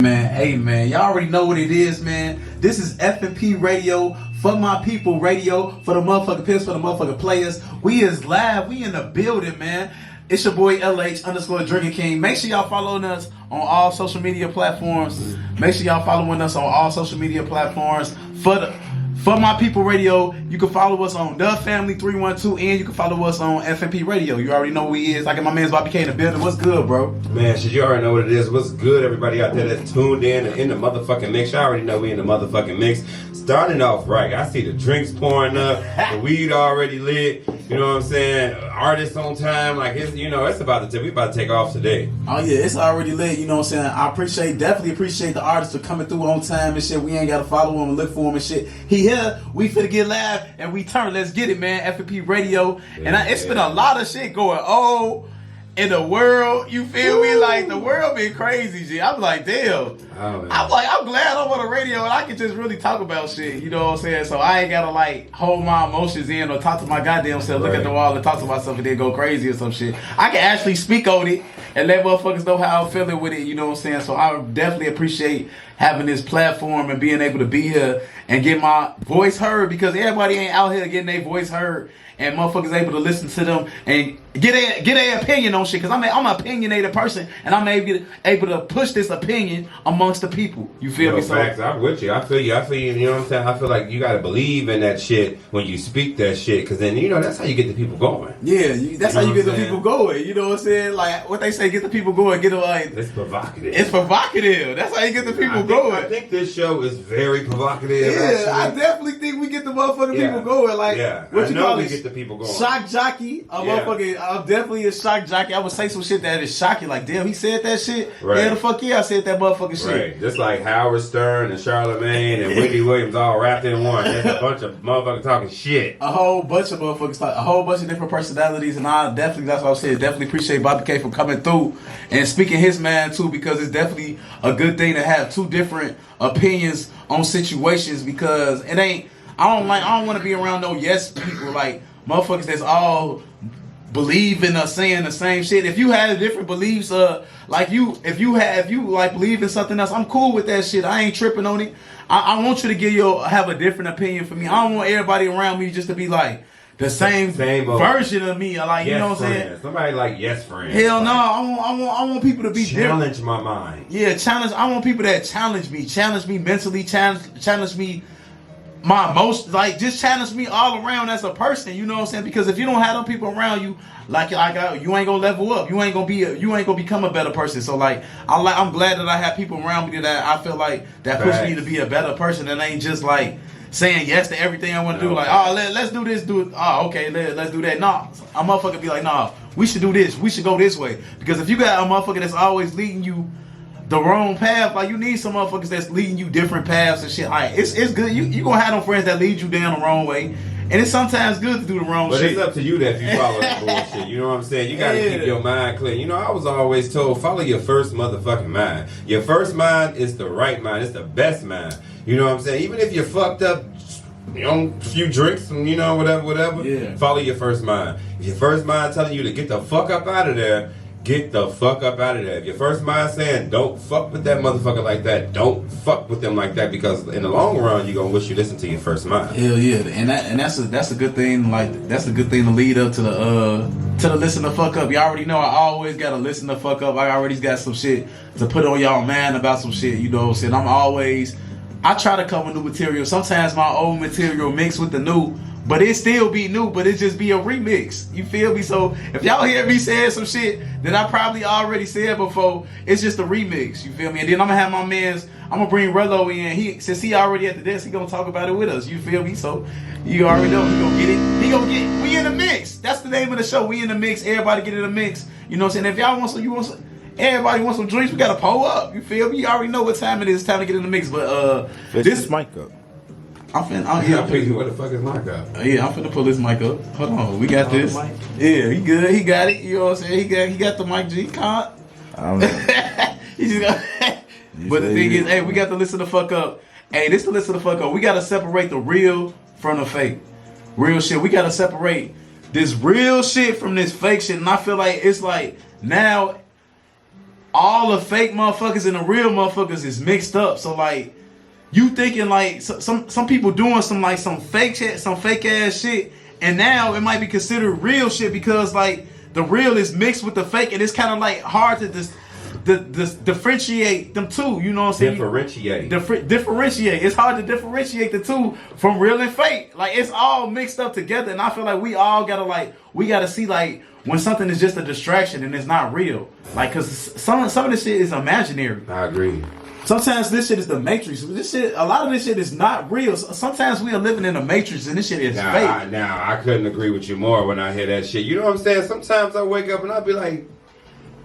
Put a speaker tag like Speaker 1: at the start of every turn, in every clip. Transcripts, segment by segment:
Speaker 1: Man, hey man, y'all already know what it is, man. This is F.M.P Radio, for my people radio, for the motherfucking pimps, for the motherfucking players. We is live, we in the building, man. It's your boy LH_Drinking King. Make sure y'all following us on all social media platforms. Make sure y'all following us on all social media platforms. For my people radio, you can follow us on The Family 312, and you can follow us on F.M.P Radio. You already know who he is. I got my man's Bobby K in the building. What's good, bro?
Speaker 2: Man, shit, you already know what it is. What's good, everybody out there that's tuned in and in the motherfucking mix? Y'all already know we in the motherfucking mix. Starting off right, I see the drinks pouring up, the weed already lit. You know what I'm saying? Artists on time, like it's we about to take off today.
Speaker 1: Oh yeah, it's already lit. You know what I'm saying? Definitely appreciate the artists for coming through on time and shit. We ain't gotta follow him and look for him and shit. He here, we finna get live and we turn. Let's get it, man. F.M.P Radio, it's been a lot of shit going on in the world. You feel me? Like the world been crazy, G. I'm like, damn. I'm glad I'm on the radio and I can just really talk about shit. You know what I'm saying? So I ain't gotta like hold my emotions in or talk to my goddamn self, look at the wall and talk to myself and then go crazy or some shit. I can actually speak on it and let motherfuckers know how I'm feeling with it. You know what I'm saying? So I definitely appreciate having this platform and being able to be here and get my voice heard, because everybody ain't out here getting their voice heard and motherfuckers able to listen to them and get their opinion on shit. Because I'm an opinionated person and I'm able to push this opinion amongst the people. You feel me?
Speaker 2: Facts. I'm with you. I feel you. You know what I'm saying? I feel like you got to believe in that shit when you speak that shit, because then, that's how you get the people going.
Speaker 1: Yeah, that's how you get the people going. You know what I'm saying? Like what they say, get the people going. Get them like...
Speaker 2: It's provocative.
Speaker 1: It's provocative. That's how you get the people going.
Speaker 2: I think this show is very provocative.
Speaker 1: Yeah,
Speaker 2: actually.
Speaker 1: I definitely think we get the motherfucking people going. Like, what you call
Speaker 2: we
Speaker 1: it?
Speaker 2: Get the people going.
Speaker 1: Shock jockey. I'm definitely a shock jockey. I would say some shit that is shocking. Like, damn, he said that shit?
Speaker 2: Right.
Speaker 1: Yeah, the fuck yeah, I said that motherfucking shit.
Speaker 2: Right. Just like Howard Stern and Charlamagne and Wendy Williams all wrapped in one. There's a bunch of motherfuckers talking shit.
Speaker 1: A whole bunch of motherfuckers, a whole bunch of different personalities, and that's what I said. Definitely appreciate Bobby K for coming through and speaking his mind too, because it's definitely a good thing to have two different opinions on situations, because it ain't. I don't want to be around no yes people, like motherfuckers that's all believing or saying the same shit. If you have different beliefs, if you like believe in something else, I'm cool with that shit. I ain't tripping on it. I want you to have a different opinion for me. I don't want everybody around me just to be like the same version of me. Like, you know what I'm saying?
Speaker 2: Somebody like yes friends.
Speaker 1: Hell no, I want people to be
Speaker 2: challenge
Speaker 1: different.
Speaker 2: my mind.
Speaker 1: Yeah, challenge. I want people that challenge me mentally, challenge me. My emotions, like, just challenge me all around as a person. You know what I'm saying? Because if you don't have them people around you, you ain't gonna level up. You ain't gonna become a better person. So like, I'm glad that I have people around me that I feel like that push me to be a better person, and ain't just like saying yes to everything I want to do. Like, let's do this, do it. Oh, okay, let's do that. Nah, a motherfucker be like, nah, we should do this. We should go this way. Because if you got a motherfucker that's always leading you the wrong path, like, you need some motherfuckers that's leading you different paths and shit. Like, it's good. You gonna have them friends that lead you down the wrong way, and it's sometimes good to do the wrong shit.
Speaker 2: But it's up to you that if you follow that bullshit. You know what I'm saying? You gotta keep your mind clean. I was always told, follow your first motherfucking mind. Your first mind is the right mind. It's the best mind. You know what I'm saying? Even if you're fucked up, a few drinks and whatever. Yeah. Follow your first mind. If your first mind telling you to get the fuck up out of there, get the fuck up out of there. If your first mind saying don't fuck with that motherfucker like that, don't fuck with them like that, because in the long run you're gonna wish you listened to your first mind.
Speaker 1: Hell yeah, and that's a good thing. Like, that's a good thing to lead up to the listen the fuck up. You already know I always gotta listen the fuck up. I already got some shit to put on y'all man about some shit. You know what I'm saying? I try to come with new material. Sometimes my old material mixed with the new, but it still be new, but it just be a remix. You feel me? So if y'all hear me saying some shit that I probably already said before, it's just a remix. You feel me? And then I'm gonna have my mans, I'm gonna bring Rello in. Since he already at the desk, he gonna talk about it with us. You feel me? So you already know he gonna get it. We in the mix. That's the name of the show. We in the mix. Everybody get in the mix. You know what I'm saying? If y'all want some, everybody wants some drinks, we gotta pull up. You feel me? You already know what time it is. It's time to get in the mix. But
Speaker 3: this mic up.
Speaker 1: Where
Speaker 2: the fuck is mic up?
Speaker 1: Yeah, I'm finna pull this mic up. Hold on, we got this. Yeah, he good. He got it. You know what I'm saying? He got the mic. G. Can't.
Speaker 3: I don't know.
Speaker 1: He just got. But the thing is, hey, we got to listen the fuck up. Hey, this to listen the fuck up. We gotta separate the real from the fake. Real shit. We gotta separate this real shit from this fake shit. And I feel like it's like now all the fake motherfuckers and the real motherfuckers is mixed up. So like, you thinking like some people doing some fake shit, some fake ass shit, and now it might be considered real shit because like the real is mixed with the fake, and it's kind of like hard to differentiate them two. You know what I'm saying? Differentiate. It's hard to differentiate the two from real and fake. Like it's all mixed up together, and I feel like we all gotta see like when something is just a distraction and it's not real. Like, cause some of this shit is imaginary.
Speaker 2: I agree.
Speaker 1: Sometimes this shit is the Matrix. A lot of this shit is not real. Sometimes we are living in a Matrix and this shit is fake.
Speaker 2: I couldn't agree with you more when I hear that shit. You know what I'm saying? Sometimes I wake up and I'll be like,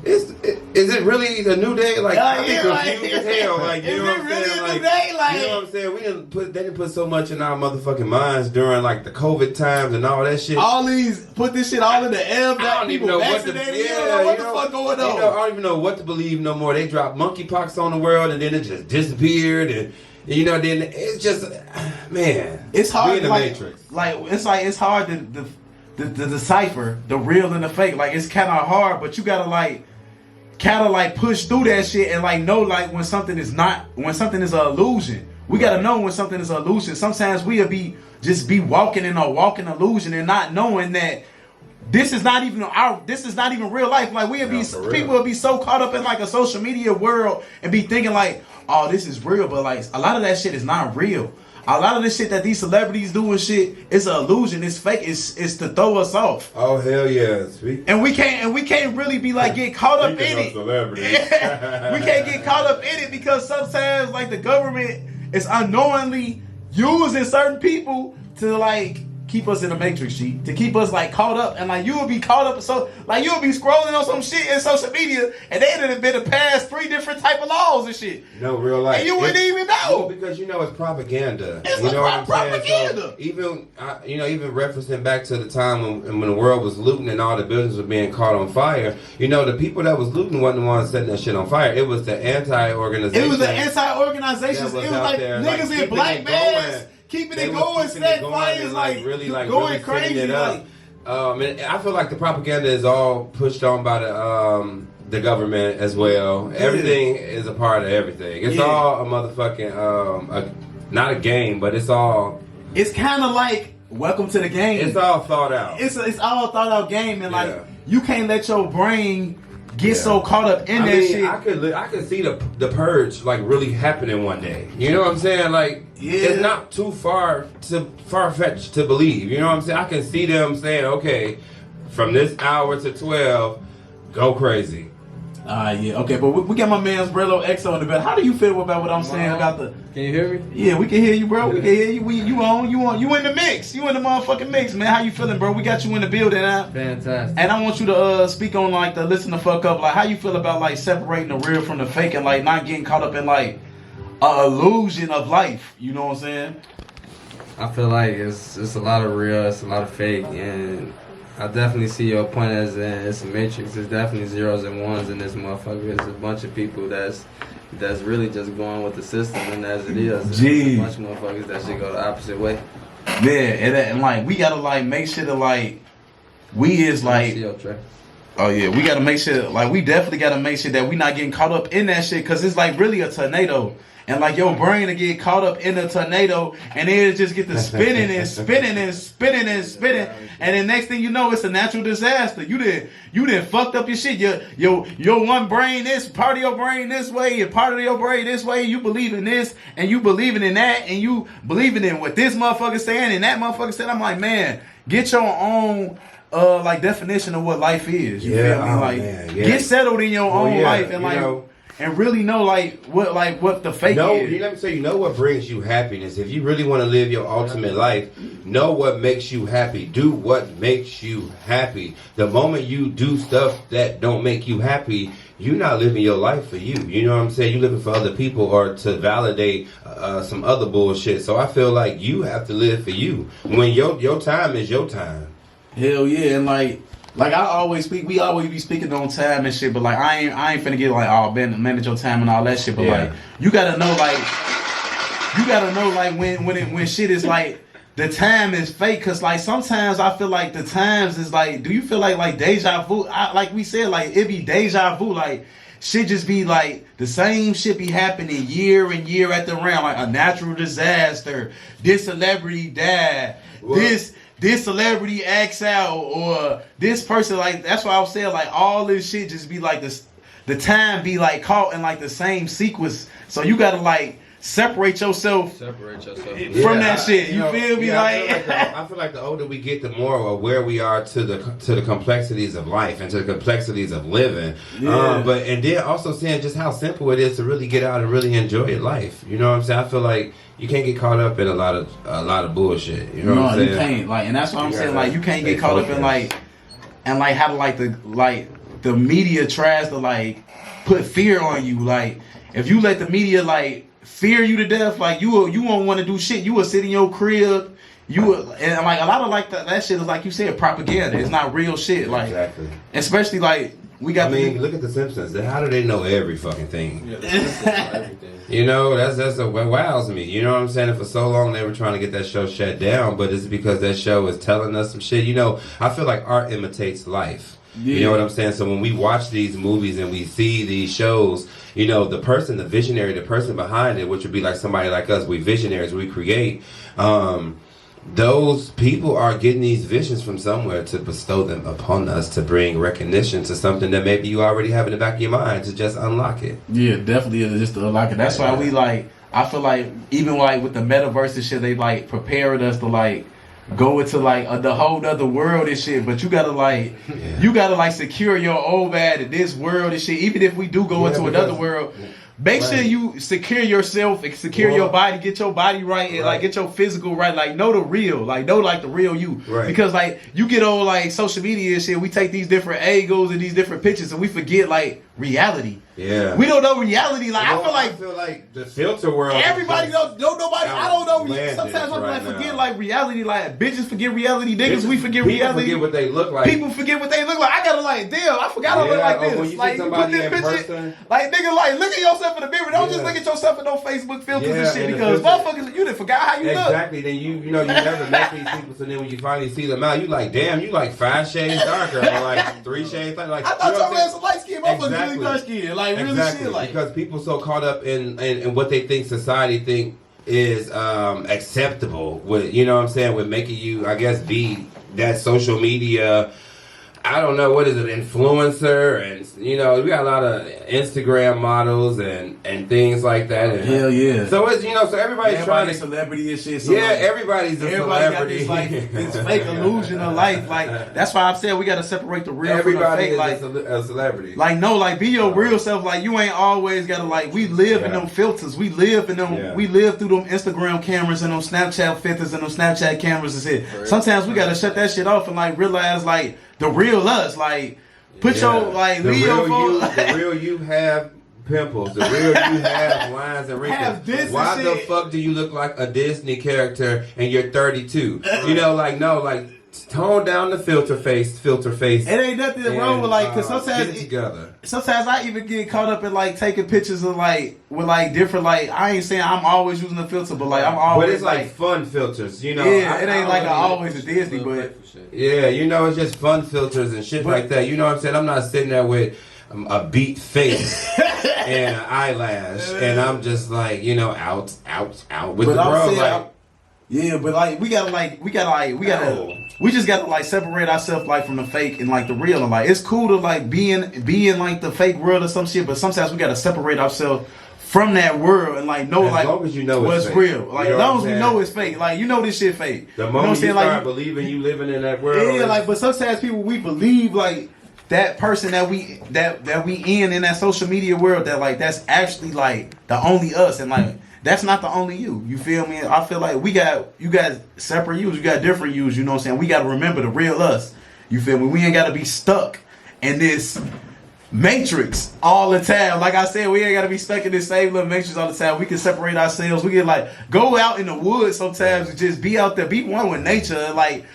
Speaker 2: is it really a new day? Like, I be confused as hell. Like, you know what I'm saying? Like, you know what I'm saying? They didn't put so much in our motherfucking minds during like the COVID times and all that shit.
Speaker 1: Put this shit all in the air.
Speaker 2: I don't even know what the
Speaker 1: fuck going on.
Speaker 2: I don't even know what to believe no more. They dropped monkeypox on the world and then it just disappeared and then it's just, man.
Speaker 1: It's hard.
Speaker 2: We in the Matrix.
Speaker 1: It's hard to decipher the real and the fake. Like it's kind of hard, but you gotta push through that shit and like know like when something is an illusion. We gotta know when something is an illusion. Sometimes we'll be walking in a walking illusion and not knowing that this is not even real life. Like people will be so caught up in like a social media world and be thinking like, oh, this is real, but like a lot of that shit is not real. A lot of the shit that these celebrities do and shit is an illusion. It's fake. It's to throw us off.
Speaker 2: Oh hell yeah!
Speaker 1: And we can't really be like get caught up in it. We can't get caught up in it because sometimes like the government is unknowingly using certain people to like keep us in a matrix sheet, to keep us like caught up, and like you will be caught up, so like you'll be scrolling on some shit in social media, and they done been past 3 different type of laws and shit.
Speaker 2: No, real life.
Speaker 1: And you wouldn't even know.
Speaker 2: Well, because it's propaganda.
Speaker 1: It's propaganda.
Speaker 2: So even referencing back to the time when the world was looting and all the buildings were being caught on fire, the people that was looting wasn't the ones setting that shit on fire. It was the anti-organization.
Speaker 1: It was the anti-organizations. It was like niggas in black masks. Keeping it going, set fires, like going crazy.
Speaker 2: It up. And I feel like the propaganda is all pushed on by the government as well. Yeah. Everything is a part of everything. It's all a motherfucking not a game, but it's all.
Speaker 1: It's kind of like welcome to the game.
Speaker 2: It's all thought out.
Speaker 1: It's all thought out game, and like you can't let your brain get so caught up in that shit.
Speaker 2: I could see the purge like really happening one day. You know what I'm saying? Like it's not too far-fetched to believe. You know what I'm saying? I can see them saying, okay, from this hour to 12, go crazy.
Speaker 1: Okay, but we got my man's Rello XO in the bed. How do you feel about what I'm saying about the?
Speaker 4: Can you hear me?
Speaker 1: Yeah, we can hear you, bro. We can hear you. You in the mix. You in the motherfucking mix, man. How you feeling, bro? We got you in the building now.
Speaker 4: Fantastic.
Speaker 1: And I want you to speak on like the listen the fuck up. Like how you feel about like separating the real from the fake and like not getting caught up in like a illusion of life. You know what I'm saying?
Speaker 4: I feel like it's a lot of real, it's a lot of fake, and I definitely see your point as in it's a matrix. It's definitely zeros and ones in this motherfucker. It's a bunch of people that's really just going with the system, and as it is,
Speaker 1: Gee.
Speaker 4: A bunch of motherfuckers that should go the opposite way.
Speaker 1: Yeah, and like we gotta like make sure that like we is like. Oh yeah, we gotta make sure like we definitely gotta make sure that we not getting caught up in that shit because it's like really a tornado. And like your brain to get caught up in a tornado and it just get to spinning and spinning and spinning and spinning. And then next thing you know, it's a natural disaster. You did fucked up your shit. Your one brain this, part of your brain this way, and part of your brain this way. You believe in this and you believing in that and you believing in what this motherfucker saying and that motherfucker saying. I'm like, man, get your own like definition of what life is. You feel me? Like get settled in your own life and like and really know what the fake is.
Speaker 2: Let me tell you, know what brings you happiness. If you really want to live your ultimate life, know what makes you happy. Do what makes you happy. The moment you do stuff that don't make you happy, you're not living your life for you. You know what I'm saying? You're living for other people or to validate some other bullshit. So I feel like you have to live for you. When your time is your time.
Speaker 1: Hell yeah, and like I always speak, we always be speaking on time and shit, but like I ain't finna get like, oh, manage your time and all that shit. But like you gotta know when shit is like the time is fake, cause like sometimes I feel like the times is like, do you feel like deja vu? Like we said, like it be deja vu, like shit just be like the same shit be happening year and year at the round, like a natural disaster. This celebrity died.
Speaker 2: Well,
Speaker 1: This celebrity acts out, or this person, like, that's why I was saying, like, all this shit just be like this, the time be like caught in like the same sequence. So you gotta like separate yourself from that shit. You feel me?
Speaker 2: I feel like the older we get, the more aware we are to the complexities of life and to the complexities of living.
Speaker 1: Yeah.
Speaker 2: And then also seeing just how simple it is to really get out and really enjoy life. You know what I'm saying? I feel like you can't get caught up in a lot of bullshit. You know what I'm saying?
Speaker 1: You can't. Like, and that's what I'm saying. Like, you can't get caught up in like how the media tries to like put fear on you. Like, if you let the media like fear you to death, like you won't want to do shit. You will sit in your crib. And like a lot of like that shit is like you said, propaganda. It's not real shit. Like,
Speaker 2: exactly.
Speaker 1: Especially like we got.
Speaker 2: Look at the Simpsons. How do they know every fucking thing?
Speaker 4: Yeah, the Simpsons know everything.
Speaker 2: You know, that's what wows me. You know what I'm saying? And for so long they were trying to get that show shut down, but it's because that show is telling us some shit. You know, I feel like art imitates life. Yeah. You know what I'm saying? So when we watch these movies and we see these shows, you know, the person, the visionary, the person behind it, which would be like somebody like us, we visionaries, we create, those people are getting these visions from somewhere to bestow them upon us, to bring recognition to something that maybe you already have in the back of your mind, to just unlock it.
Speaker 1: Yeah, definitely just to unlock it. That's why we like, I feel like even like with the metaverse and shit, they like preparing us to like go into like the whole other world and shit. But you gotta like, you gotta like secure your own bad in this world and shit. Even if we do go into another world. Make sure you secure yourself and secure your body, get your body right, and like get your physical right. Like know the real, like know like the real you.
Speaker 2: Right.
Speaker 1: Because like you get on like social media and shit, we take these different angles and these different pictures, and we forget like reality.
Speaker 2: Yeah.
Speaker 1: We don't know reality. Like
Speaker 2: I
Speaker 1: I
Speaker 2: feel like the filter world.
Speaker 1: Everybody don't nobody. I don't know. Sometimes I'm
Speaker 2: right
Speaker 1: like forget
Speaker 2: now.
Speaker 1: like reality. Like bitches forget reality. Niggas we forget reality.
Speaker 2: Forget what they look like.
Speaker 1: People forget what they look like. I gotta like damn. I forgot I look like this.
Speaker 2: When you
Speaker 1: like
Speaker 2: see somebody
Speaker 1: put this
Speaker 2: in
Speaker 1: picture.
Speaker 2: person,
Speaker 1: like nigga, like look at yourself in the mirror. Don't just look at yourself in no Facebook filters and shit because motherfuckers, you done forgot how you look.
Speaker 2: Exactly. Then you know you never met these people. So then when you finally see them out, you like damn, you like 5 shades darker or like 3 shades like.
Speaker 1: I thought your ass was light skin, motherfucker really dark skin. Like really shit like.
Speaker 2: Because people so caught up in what they think society think is acceptable with, you know what I'm saying, with making you, I guess, be that social media, I don't know, what is it, influencer, and you know, we got a lot of Instagram models and things like that. And,
Speaker 1: hell yeah.
Speaker 2: So it's, you know, so everybody's trying to
Speaker 1: celebrity and shit. So
Speaker 2: yeah,
Speaker 1: like,
Speaker 2: everybody's a celebrity.
Speaker 1: Got this fake illusion of life. Like that's why I'm saying we gotta separate the real from the fake. Like
Speaker 2: a celebrity.
Speaker 1: Like no, like be your real self. Like you ain't always gotta like. We live in them filters. We live in them.
Speaker 2: Yeah.
Speaker 1: We live through them Instagram cameras and them Snapchat filters and them Snapchat cameras and shit. Sometimes we gotta shut that shit off and like realize like the real us. Like put your like
Speaker 2: the
Speaker 1: Leo
Speaker 2: real the real you have pimples. The real you have lines and wrinkles. Why the fuck do you look like a Disney character and you're 32? You know, like no, like tone down the filter face. It
Speaker 1: ain't nothing wrong with like, cause
Speaker 2: get it together.
Speaker 1: Sometimes I even get caught up in like taking pictures of like with like different like I ain't saying I'm always using a filter, but like I'm always.
Speaker 2: But it's like fun filters, you know.
Speaker 1: Yeah, it ain't like I always a Disney, but
Speaker 2: yeah, you know, it's just fun filters and shit like that. You know what I'm saying? I'm not sitting there with a beat face and an eyelash, and I'm just like, you know, out with the bro. Like,
Speaker 1: yeah, but like we just gotta like separate ourselves like from the fake and like the real. And like it's cool to like be in like the fake world or some shit, but sometimes we gotta separate ourselves from that world and like know
Speaker 2: as
Speaker 1: like
Speaker 2: long as you know
Speaker 1: what's
Speaker 2: it's
Speaker 1: real. Like
Speaker 2: you know
Speaker 1: as long as we know it's fake. Like you know this shit fake.
Speaker 2: The moment you
Speaker 1: start
Speaker 2: like, believing you living in that world.
Speaker 1: Yeah, like but sometimes people we believe like that person that we in that social media world that like that's actually like the only us and like that's not the only you. You feel me? I feel like you got separate yous, you got different yous, you know what I'm saying? We gotta remember the real us. You feel me? We ain't gotta be stuck in this matrix all the time. Like I said, we ain't gotta be stuck in this same little matrix all the time. We can separate ourselves. We can like go out in the woods sometimes and just be out there, be one with nature, and like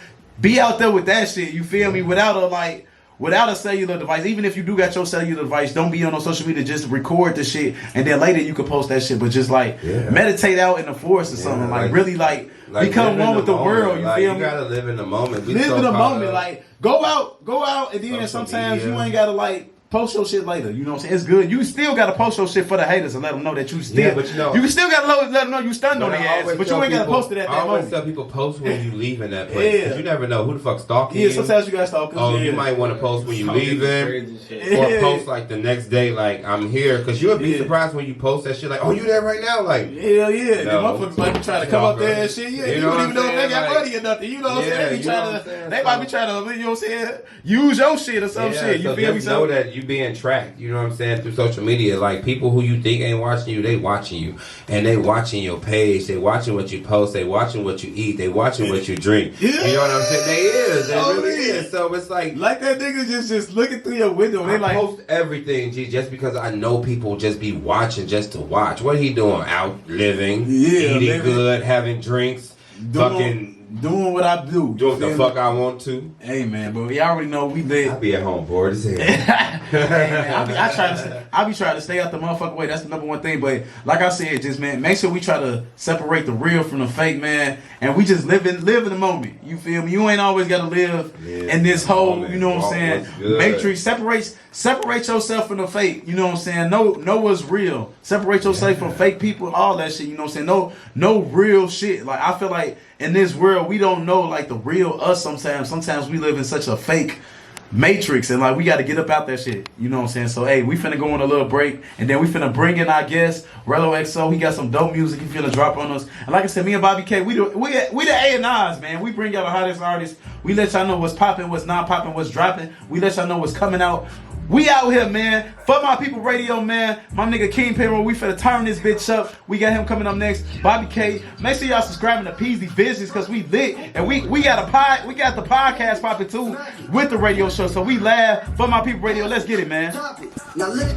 Speaker 1: be out there with that shit. You feel me? Without a cellular device, even if you do got your cellular device, don't be on no social media. Just record the shit, and then later you can post that shit. But just like meditate out in the forest or something. Like really like become one with the world. You feel me?
Speaker 2: You gotta live in the moment.
Speaker 1: Live in the moment. Like go out, and then sometimes you ain't gotta like Post your shit later. You know what I'm saying? It's good. You still gotta post your shit for the haters and let them know that you still.
Speaker 2: Yeah, but you know,
Speaker 1: you still gotta let them know you stunned on their ass. But you ain't gotta post it at that
Speaker 2: moment. I always
Speaker 1: moment.
Speaker 2: tell people post when you leaving that place. Because you never know who the fuck stalking you.
Speaker 1: Yeah, sometimes you gotta stalk.
Speaker 2: Oh, you might want to post when you leaving. Or post like the next day, like I'm here. Because you'll be surprised when you post that shit. Like, oh, you there right now? Like,
Speaker 1: hell yeah.
Speaker 2: No.
Speaker 1: The motherfuckers might be trying to come up there and shit. Yeah, you don't even know if they got money or nothing. You know what I'm saying? They might be trying to, you know what I'm saying? Use your shit or some shit. You feel me?
Speaker 2: Just know that you being tracked. You know what I'm saying? Through social media, like people who you think ain't watching you, they watching you, and they watching your page. They watching what you post. They watching what you eat. They watching what you drink. You know what I'm saying? They really is. So it's like
Speaker 1: that nigga just looking through your window. They
Speaker 2: I post everything, G, just because I know people just be watching just to watch. What he doing? Out living, eating good, having drinks,
Speaker 1: doing what I do.
Speaker 2: Doing the fuck I want to.
Speaker 1: Hey man, but y'all already know we lit.
Speaker 2: I be at home bored as hell.
Speaker 1: Hey, man, I be trying to stay out the motherfucking way. That's the number one thing. But like I said, just man, make sure we try to separate the real from the fake, man. And we just live in the moment. You feel me? You ain't always gotta live in this whole, you know what I'm saying, matrix. Separate yourself from the fake. You know what I'm saying? Know what's real. Separate yourself from fake people, all that shit. You know what I'm saying? No real shit. Like I feel like in this world we don't know like the real us sometimes. Sometimes we live in such a fake matrix and like we got to get up out that shit. You know what I'm saying? So hey, we finna go on a little break and then we finna bring in our guest Rello XO. He got some dope music he finna drop on us. And like I said, me and Bobby K, we the A&Rs, man. We bring y'all the hottest artists. We let y'all know what's popping, what's not popping, what's dropping. We let y'all know what's coming out. We out here, man. For My People Radio, man. My nigga Kingpin, we finna turn this bitch up. We got him coming up next. Bobby K. Make sure y'all subscribing to Peasy Visions because we lit. And we got the podcast popping too with the radio show. So we laugh. For My People Radio. Let's get it, man.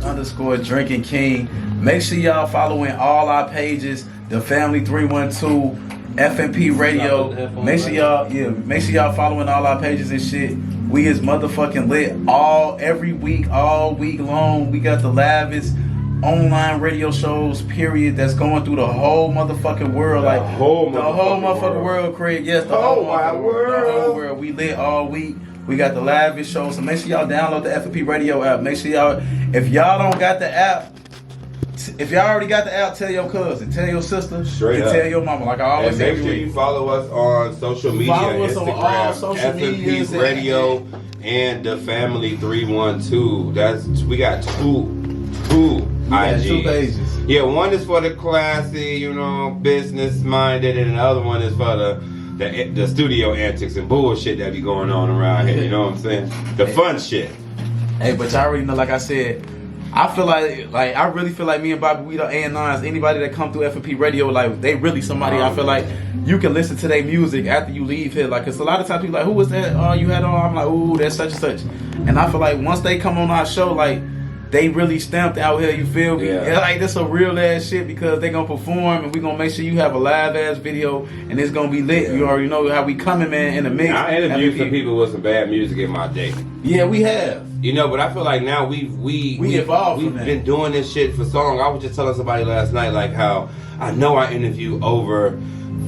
Speaker 1: Underscore Drinking King. Make sure y'all following all our pages. The Family 312, F.M.P Radio. Make sure y'all following all our pages and shit. We is motherfucking lit every week, all week long. We got the lavest online radio shows, period, that's going through the whole motherfucking world. Like the whole motherfucking world, Craig. Yes, the whole wide world. The whole world. We lit all week. We got the lavish shows. So make sure y'all download the F.M.P Radio app. Make sure y'all, if y'all don't got the app, if y'all already got the app, tell your cousin, tell your sister, tell your mama. Like I always say.
Speaker 2: And make sure you follow us on social media,
Speaker 1: follow us
Speaker 2: Instagram,
Speaker 1: on all social
Speaker 2: F.M.P Radio, and the Family 312. We got two IGs.
Speaker 1: 2 pages.
Speaker 2: Yeah, one is for the classy, business minded, and the other one is for the studio antics and bullshit that be going on around here. You know what I'm saying? The fun shit.
Speaker 1: Hey, but y'all already know. Like I said, I feel I really feel like me and Bobby, we the A&Rs. Anybody that come through F.M.P Radio, like they really somebody. I feel like you can listen to their music after you leave here. Like, cause a lot of times people like, who was that? Oh, you had on? I'm like, ooh, that's such and such. And I feel like once they come on our show, like they really stamped out here. You feel me? Yeah. Like this a real ass shit because they gonna perform and we gonna make sure you have a live ass video and it's gonna be lit. Yeah. You already know how we coming, man, in the mix.
Speaker 2: I interviewed some people with some bad music in my day.
Speaker 1: Yeah, we have.
Speaker 2: But I feel like now we
Speaker 1: evolved.
Speaker 2: We've been doing this shit for so long. I was just telling somebody last night like how I know I interview over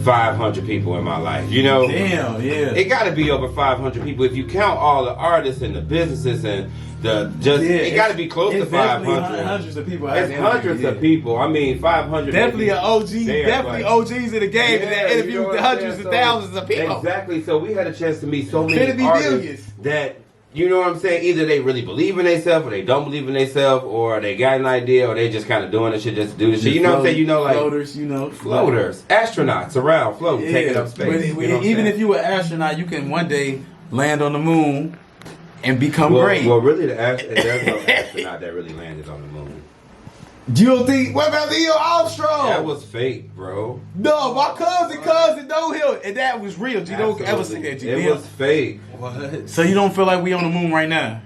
Speaker 2: 500 people in my life.
Speaker 1: Damn, yeah.
Speaker 2: It got to be over 500 people if you count all the artists and the businesses and it got to be close to 500.
Speaker 1: Hundreds of people.
Speaker 2: It's hundreds of people. I mean, 500.
Speaker 1: Definitely an OG. Definitely OGs in the game that interviewed hundreds of thousands of people.
Speaker 2: Exactly. So we had a chance to meet so many artists that. You know what I'm saying? Either they really believe in themselves or they don't believe in themselves or they got an idea or they just kind of doing this shit just to do this shit. You know what I'm saying? Floaters. Astronauts around floating, taking up space.
Speaker 1: Even if you were an astronaut, you can one day land on the moon and become great.
Speaker 2: Well, really, there's no astronaut that really landed on the moon.
Speaker 1: Do you think? What about Neil Armstrong?
Speaker 2: That was fake, bro.
Speaker 1: No, my cousin know him, and that was real. You don't ever see that.
Speaker 2: It was fake.
Speaker 1: What? So you don't feel like we on the moon right now?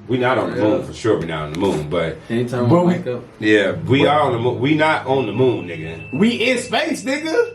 Speaker 2: We not on the moon for sure. We not on the moon, but
Speaker 4: anytime we wake up.
Speaker 2: Yeah, we are on the moon. We not on the moon, nigga.
Speaker 1: We in space, nigga.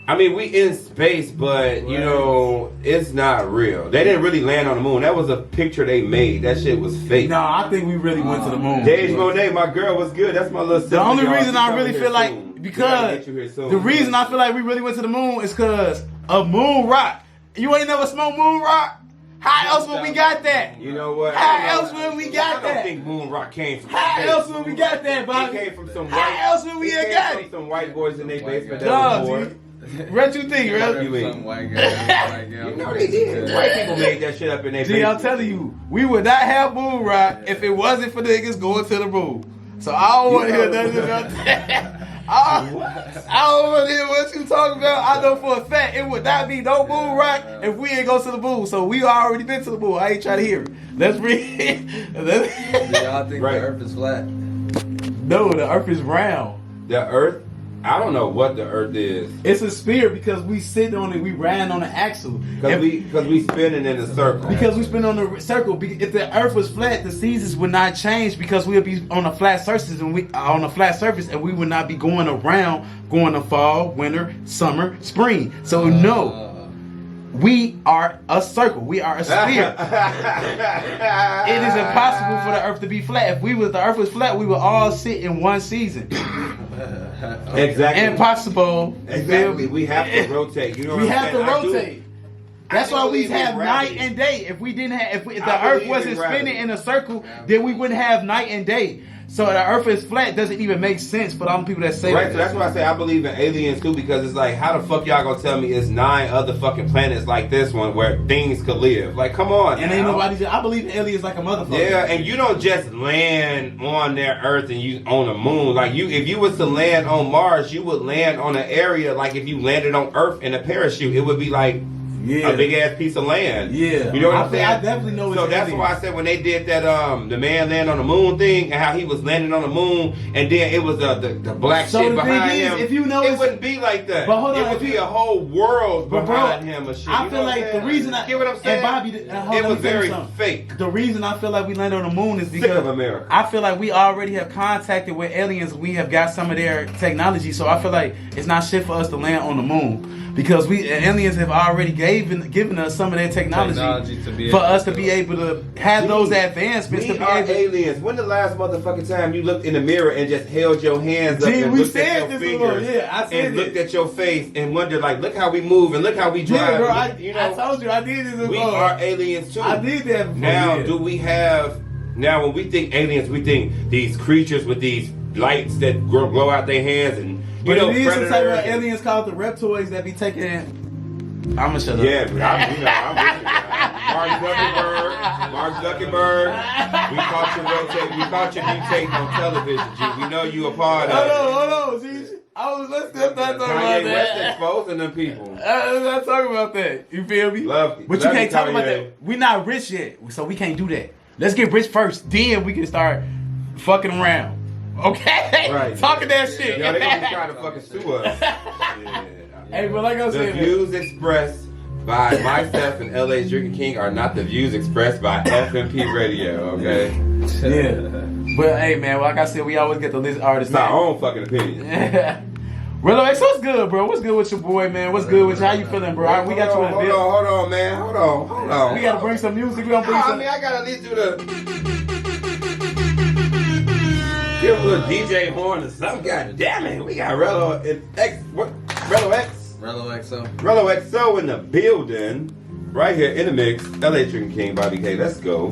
Speaker 2: I mean, we in space, but it's not real. They didn't really land on the moon. That was a picture they made. That shit was fake.
Speaker 1: No, I think we really went to the moon.
Speaker 2: Dej Monet, my girl, was good. That's my little sister.
Speaker 1: The only reason I really feel like because the reason I feel like we really went to the moon is because of moon rock. You ain't never smoked moon rock? How else would we got that?
Speaker 2: You know what?
Speaker 1: How else would we got
Speaker 2: I don't
Speaker 1: that?
Speaker 2: think Moon Rock came from
Speaker 1: How
Speaker 2: space.
Speaker 1: else would we got that, Bobby?
Speaker 2: He came from some
Speaker 1: How
Speaker 2: white.
Speaker 1: else would we
Speaker 2: he
Speaker 1: have
Speaker 2: came
Speaker 1: got
Speaker 2: from
Speaker 1: it?
Speaker 2: some white boys in their basement.
Speaker 1: Dog,
Speaker 2: That was
Speaker 1: dude. What you think, bro?
Speaker 2: You mean?
Speaker 4: Some white guy,
Speaker 2: You know they did. White people made that shit up in their
Speaker 1: Gee,
Speaker 2: basement.
Speaker 1: I'm telling you, we would not have Moon Rock if it wasn't for niggas going to the moon. So I don't want to hear nothing about that. I don't want to hear what you talking about. I know for a fact it would not be no Moon Rock if we ain't go to the moon. So we already been to the moon. I ain't trying to hear it. Let's read.
Speaker 4: Do y'all think
Speaker 2: Right.
Speaker 4: the Earth is flat?
Speaker 1: No, the Earth is round.
Speaker 2: The Earth. I don't know what the Earth is.
Speaker 1: It's a sphere because we sit on it. We riding on an axle.
Speaker 2: Because we spinning in a circle.
Speaker 1: Because we spin on the circle. If the Earth was flat, the seasons would not change because we'll be on a flat surface and we would not be going around, going to fall, winter, summer, spring. So no. We are a circle. We are a sphere. It is impossible for the Earth to be flat. If the Earth was flat, we would all sit in one season.
Speaker 2: Exactly.
Speaker 1: Impossible.
Speaker 2: Exactly. We have to rotate. You know what
Speaker 1: We
Speaker 2: I'm
Speaker 1: have to
Speaker 2: saying?
Speaker 1: rotate. That's
Speaker 2: do
Speaker 1: why we
Speaker 2: believe in
Speaker 1: have night
Speaker 2: gravity.
Speaker 1: and day. If we didn't have, if the
Speaker 2: I
Speaker 1: Earth
Speaker 2: believe
Speaker 1: wasn't
Speaker 2: in gravity.
Speaker 1: spinning in a circle, then we wouldn't have night and day. So the Earth is flat doesn't even make sense for all the people that say
Speaker 2: Right,
Speaker 1: that.
Speaker 2: so that's why I say I believe in aliens too, because it's like, how the fuck y'all gonna tell me it's 9 other fucking planets like this one where things could live? Like, come on.
Speaker 1: And
Speaker 2: now.
Speaker 1: ain't nobody. I believe in aliens like a motherfucker.
Speaker 2: Yeah, and you don't just land on their Earth and you on the moon. Like if you was to land on Mars, you would land on an area like if you landed on Earth in a parachute, it would be like a big ass piece of land.
Speaker 1: Yeah.
Speaker 2: You know what I'm
Speaker 1: I
Speaker 2: saying?
Speaker 1: definitely know.
Speaker 2: So
Speaker 1: it's
Speaker 2: that's
Speaker 1: aliens.
Speaker 2: why I said when they did that the man land on the moon thing and how he was landing on the moon and then it was the black
Speaker 1: So
Speaker 2: shit
Speaker 1: the thing
Speaker 2: behind
Speaker 1: is,
Speaker 2: him.
Speaker 1: if you know
Speaker 2: it
Speaker 1: it's-
Speaker 2: wouldn't be like that.
Speaker 1: But hold on,
Speaker 2: it would
Speaker 1: if
Speaker 2: be
Speaker 1: you-
Speaker 2: a whole world
Speaker 1: But bro,
Speaker 2: behind him or shit.
Speaker 1: I
Speaker 2: You
Speaker 1: feel
Speaker 2: know what
Speaker 1: like
Speaker 2: I'm
Speaker 1: the
Speaker 2: saying?
Speaker 1: reason
Speaker 2: Get what I'm saying?
Speaker 1: and Bobby, hold
Speaker 2: it
Speaker 1: on,
Speaker 2: was
Speaker 1: let me tell you
Speaker 2: very
Speaker 1: something.
Speaker 2: fake.
Speaker 1: The reason I feel like we landed on the moon is
Speaker 2: Sick
Speaker 1: because
Speaker 2: of America.
Speaker 1: I feel like we already have contacted with aliens. We have got some of their technology, so I feel like it's not shit for us to land on the moon because aliens have already given us some of their technology
Speaker 4: To be
Speaker 1: for
Speaker 4: able
Speaker 1: us to be able to have those advancements to
Speaker 2: We
Speaker 1: be
Speaker 2: are
Speaker 1: able.
Speaker 2: aliens. When the last motherfucking time you looked in the mirror and just held your hands up
Speaker 1: Gee,
Speaker 2: and
Speaker 1: we
Speaker 2: looked
Speaker 1: said
Speaker 2: at your
Speaker 1: this before.
Speaker 2: fingers
Speaker 1: Yeah, I said
Speaker 2: and
Speaker 1: it.
Speaker 2: looked at your face and wondered like, look how we move and look how we drive.
Speaker 1: Yeah, bro,
Speaker 2: Look,
Speaker 1: I told you I did this before.
Speaker 2: we are aliens too.
Speaker 1: I did that before.
Speaker 2: Now,
Speaker 1: yeah.
Speaker 2: do we have? Now, when we think aliens, we think these creatures with these lights that glow out their hands and
Speaker 1: But it is some
Speaker 2: predators
Speaker 1: type of
Speaker 2: and-
Speaker 1: aliens called the reptoids that be taking. I'ma shut up.
Speaker 2: Yeah, but I'm with you. Mark Zuckerberg. We caught you rotating. We caught you mutating on television, G. We know you a part of it.
Speaker 1: Hold on. See, let's not talk about
Speaker 2: Kanye West
Speaker 1: that.
Speaker 2: exposing them people.
Speaker 1: Let's not talk about that. You feel me?
Speaker 2: Love-
Speaker 1: but you
Speaker 2: love
Speaker 1: can't
Speaker 2: you,
Speaker 1: talk about
Speaker 2: Kanye.
Speaker 1: that. We not rich yet, so we can't do that. Let's get rich first, then we can start fucking around. Okay?
Speaker 2: Right.
Speaker 1: Talking that shit.
Speaker 2: Yeah, they gonna be trying to fucking sue us. Yeah.
Speaker 1: Hey, but like I
Speaker 2: The
Speaker 1: said,
Speaker 2: views expressed by myself and LA's Drinking King are not the views expressed by F.M.P Radio, okay?
Speaker 1: yeah. But hey, man, like I said, we always get the list artists.
Speaker 2: It's our own fucking opinion.
Speaker 1: Rello XO, what's good, bro? What's good with your boy, man? What's good with you? How you feeling, bro? We got you in a bit.
Speaker 2: Hold on, man. Hold on.
Speaker 1: We gotta bring some music. We gonna bring
Speaker 2: I
Speaker 1: some.
Speaker 2: mean, I gotta at least do the give a little DJ horn or something. God damn it, we got Rello X. What? Rello X.
Speaker 4: Rello XO.
Speaker 2: Rello XO in the building, right here in the mix. LA Drinking King, Bobby K. Let's go.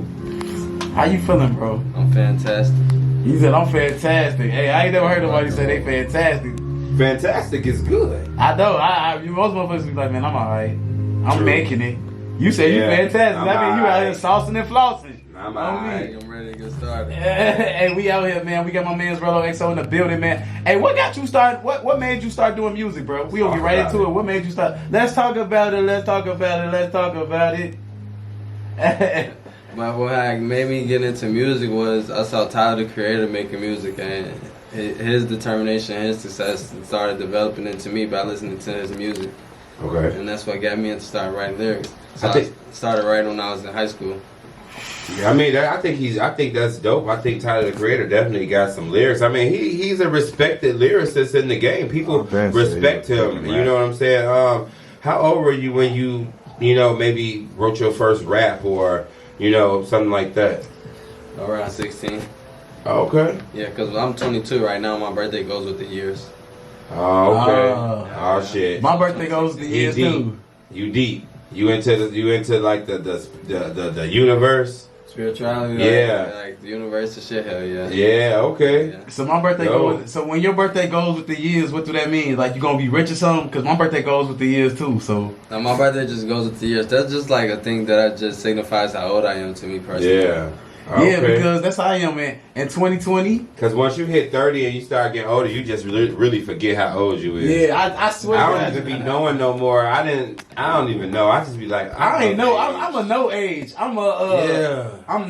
Speaker 1: How you feeling, bro?
Speaker 4: I'm fantastic.
Speaker 1: He said, I'm fantastic. Hey, I ain't never heard nobody say they fantastic.
Speaker 2: Fantastic is good.
Speaker 1: I know. Most motherfuckers be like, man, I'm alright. I'm
Speaker 2: True.
Speaker 1: making it. You say you
Speaker 2: Yeah,
Speaker 1: fantastic.
Speaker 2: I'm
Speaker 1: That mean you out here
Speaker 2: alright.
Speaker 1: saucing and flossing.
Speaker 2: I'm
Speaker 1: On me.
Speaker 2: alright.
Speaker 4: I'm ready to get started.
Speaker 1: Hey, we out here, man. We got my man's Rello XO in the building, man. Hey, what got you started? What made you start doing music, bro? We'll get right into it. What made you start? Let's talk about it. Let's talk about it. Let's talk about it.
Speaker 4: But what had made me get into music was I saw Tyler the Creator making music, and his determination, his success started developing into me by listening to his music,
Speaker 2: Okay.
Speaker 4: and that's what got me into start writing lyrics. So
Speaker 2: I
Speaker 4: I
Speaker 2: think-
Speaker 4: started writing when I was in high school.
Speaker 2: Yeah, I mean, I think that's dope. I think Tyler the Creator definitely got some lyrics. I mean, he's a respected lyricist in the game. People
Speaker 3: Ben said
Speaker 2: respect
Speaker 3: he was
Speaker 2: him.
Speaker 3: fucking
Speaker 2: You know what I'm saying? How old were you when you maybe wrote your first rap or something like that?
Speaker 4: Around 16.
Speaker 2: Oh, okay.
Speaker 4: Yeah, because I'm 22 right now. My birthday goes with the years.
Speaker 2: Oh, okay.
Speaker 1: Oh.
Speaker 2: Oh shit.
Speaker 1: My birthday goes to
Speaker 2: You
Speaker 1: years
Speaker 2: deep.
Speaker 1: too.
Speaker 2: You deep. You into like the universe?
Speaker 4: Spirituality,
Speaker 2: yeah,
Speaker 4: like the universe and shit. Hell yeah.
Speaker 2: Yeah, okay.
Speaker 4: Yeah.
Speaker 1: So my birthday goes. So when your birthday goes with the years, what do that mean? Like you gonna be rich or something? Because my birthday goes with the years too. So
Speaker 4: now my birthday just goes with the years. That's just like a thing that just signifies how old I am to me personally.
Speaker 2: Yeah. Okay.
Speaker 1: Yeah, because that's how I am, man. In 2020.
Speaker 2: Because once you hit 30 and you start getting older, you just really forget how old you is.
Speaker 1: Yeah, I swear.
Speaker 2: I don't even be knowing no more. I don't even know. I just be like,
Speaker 1: I ain't know. I'm a no age. I'm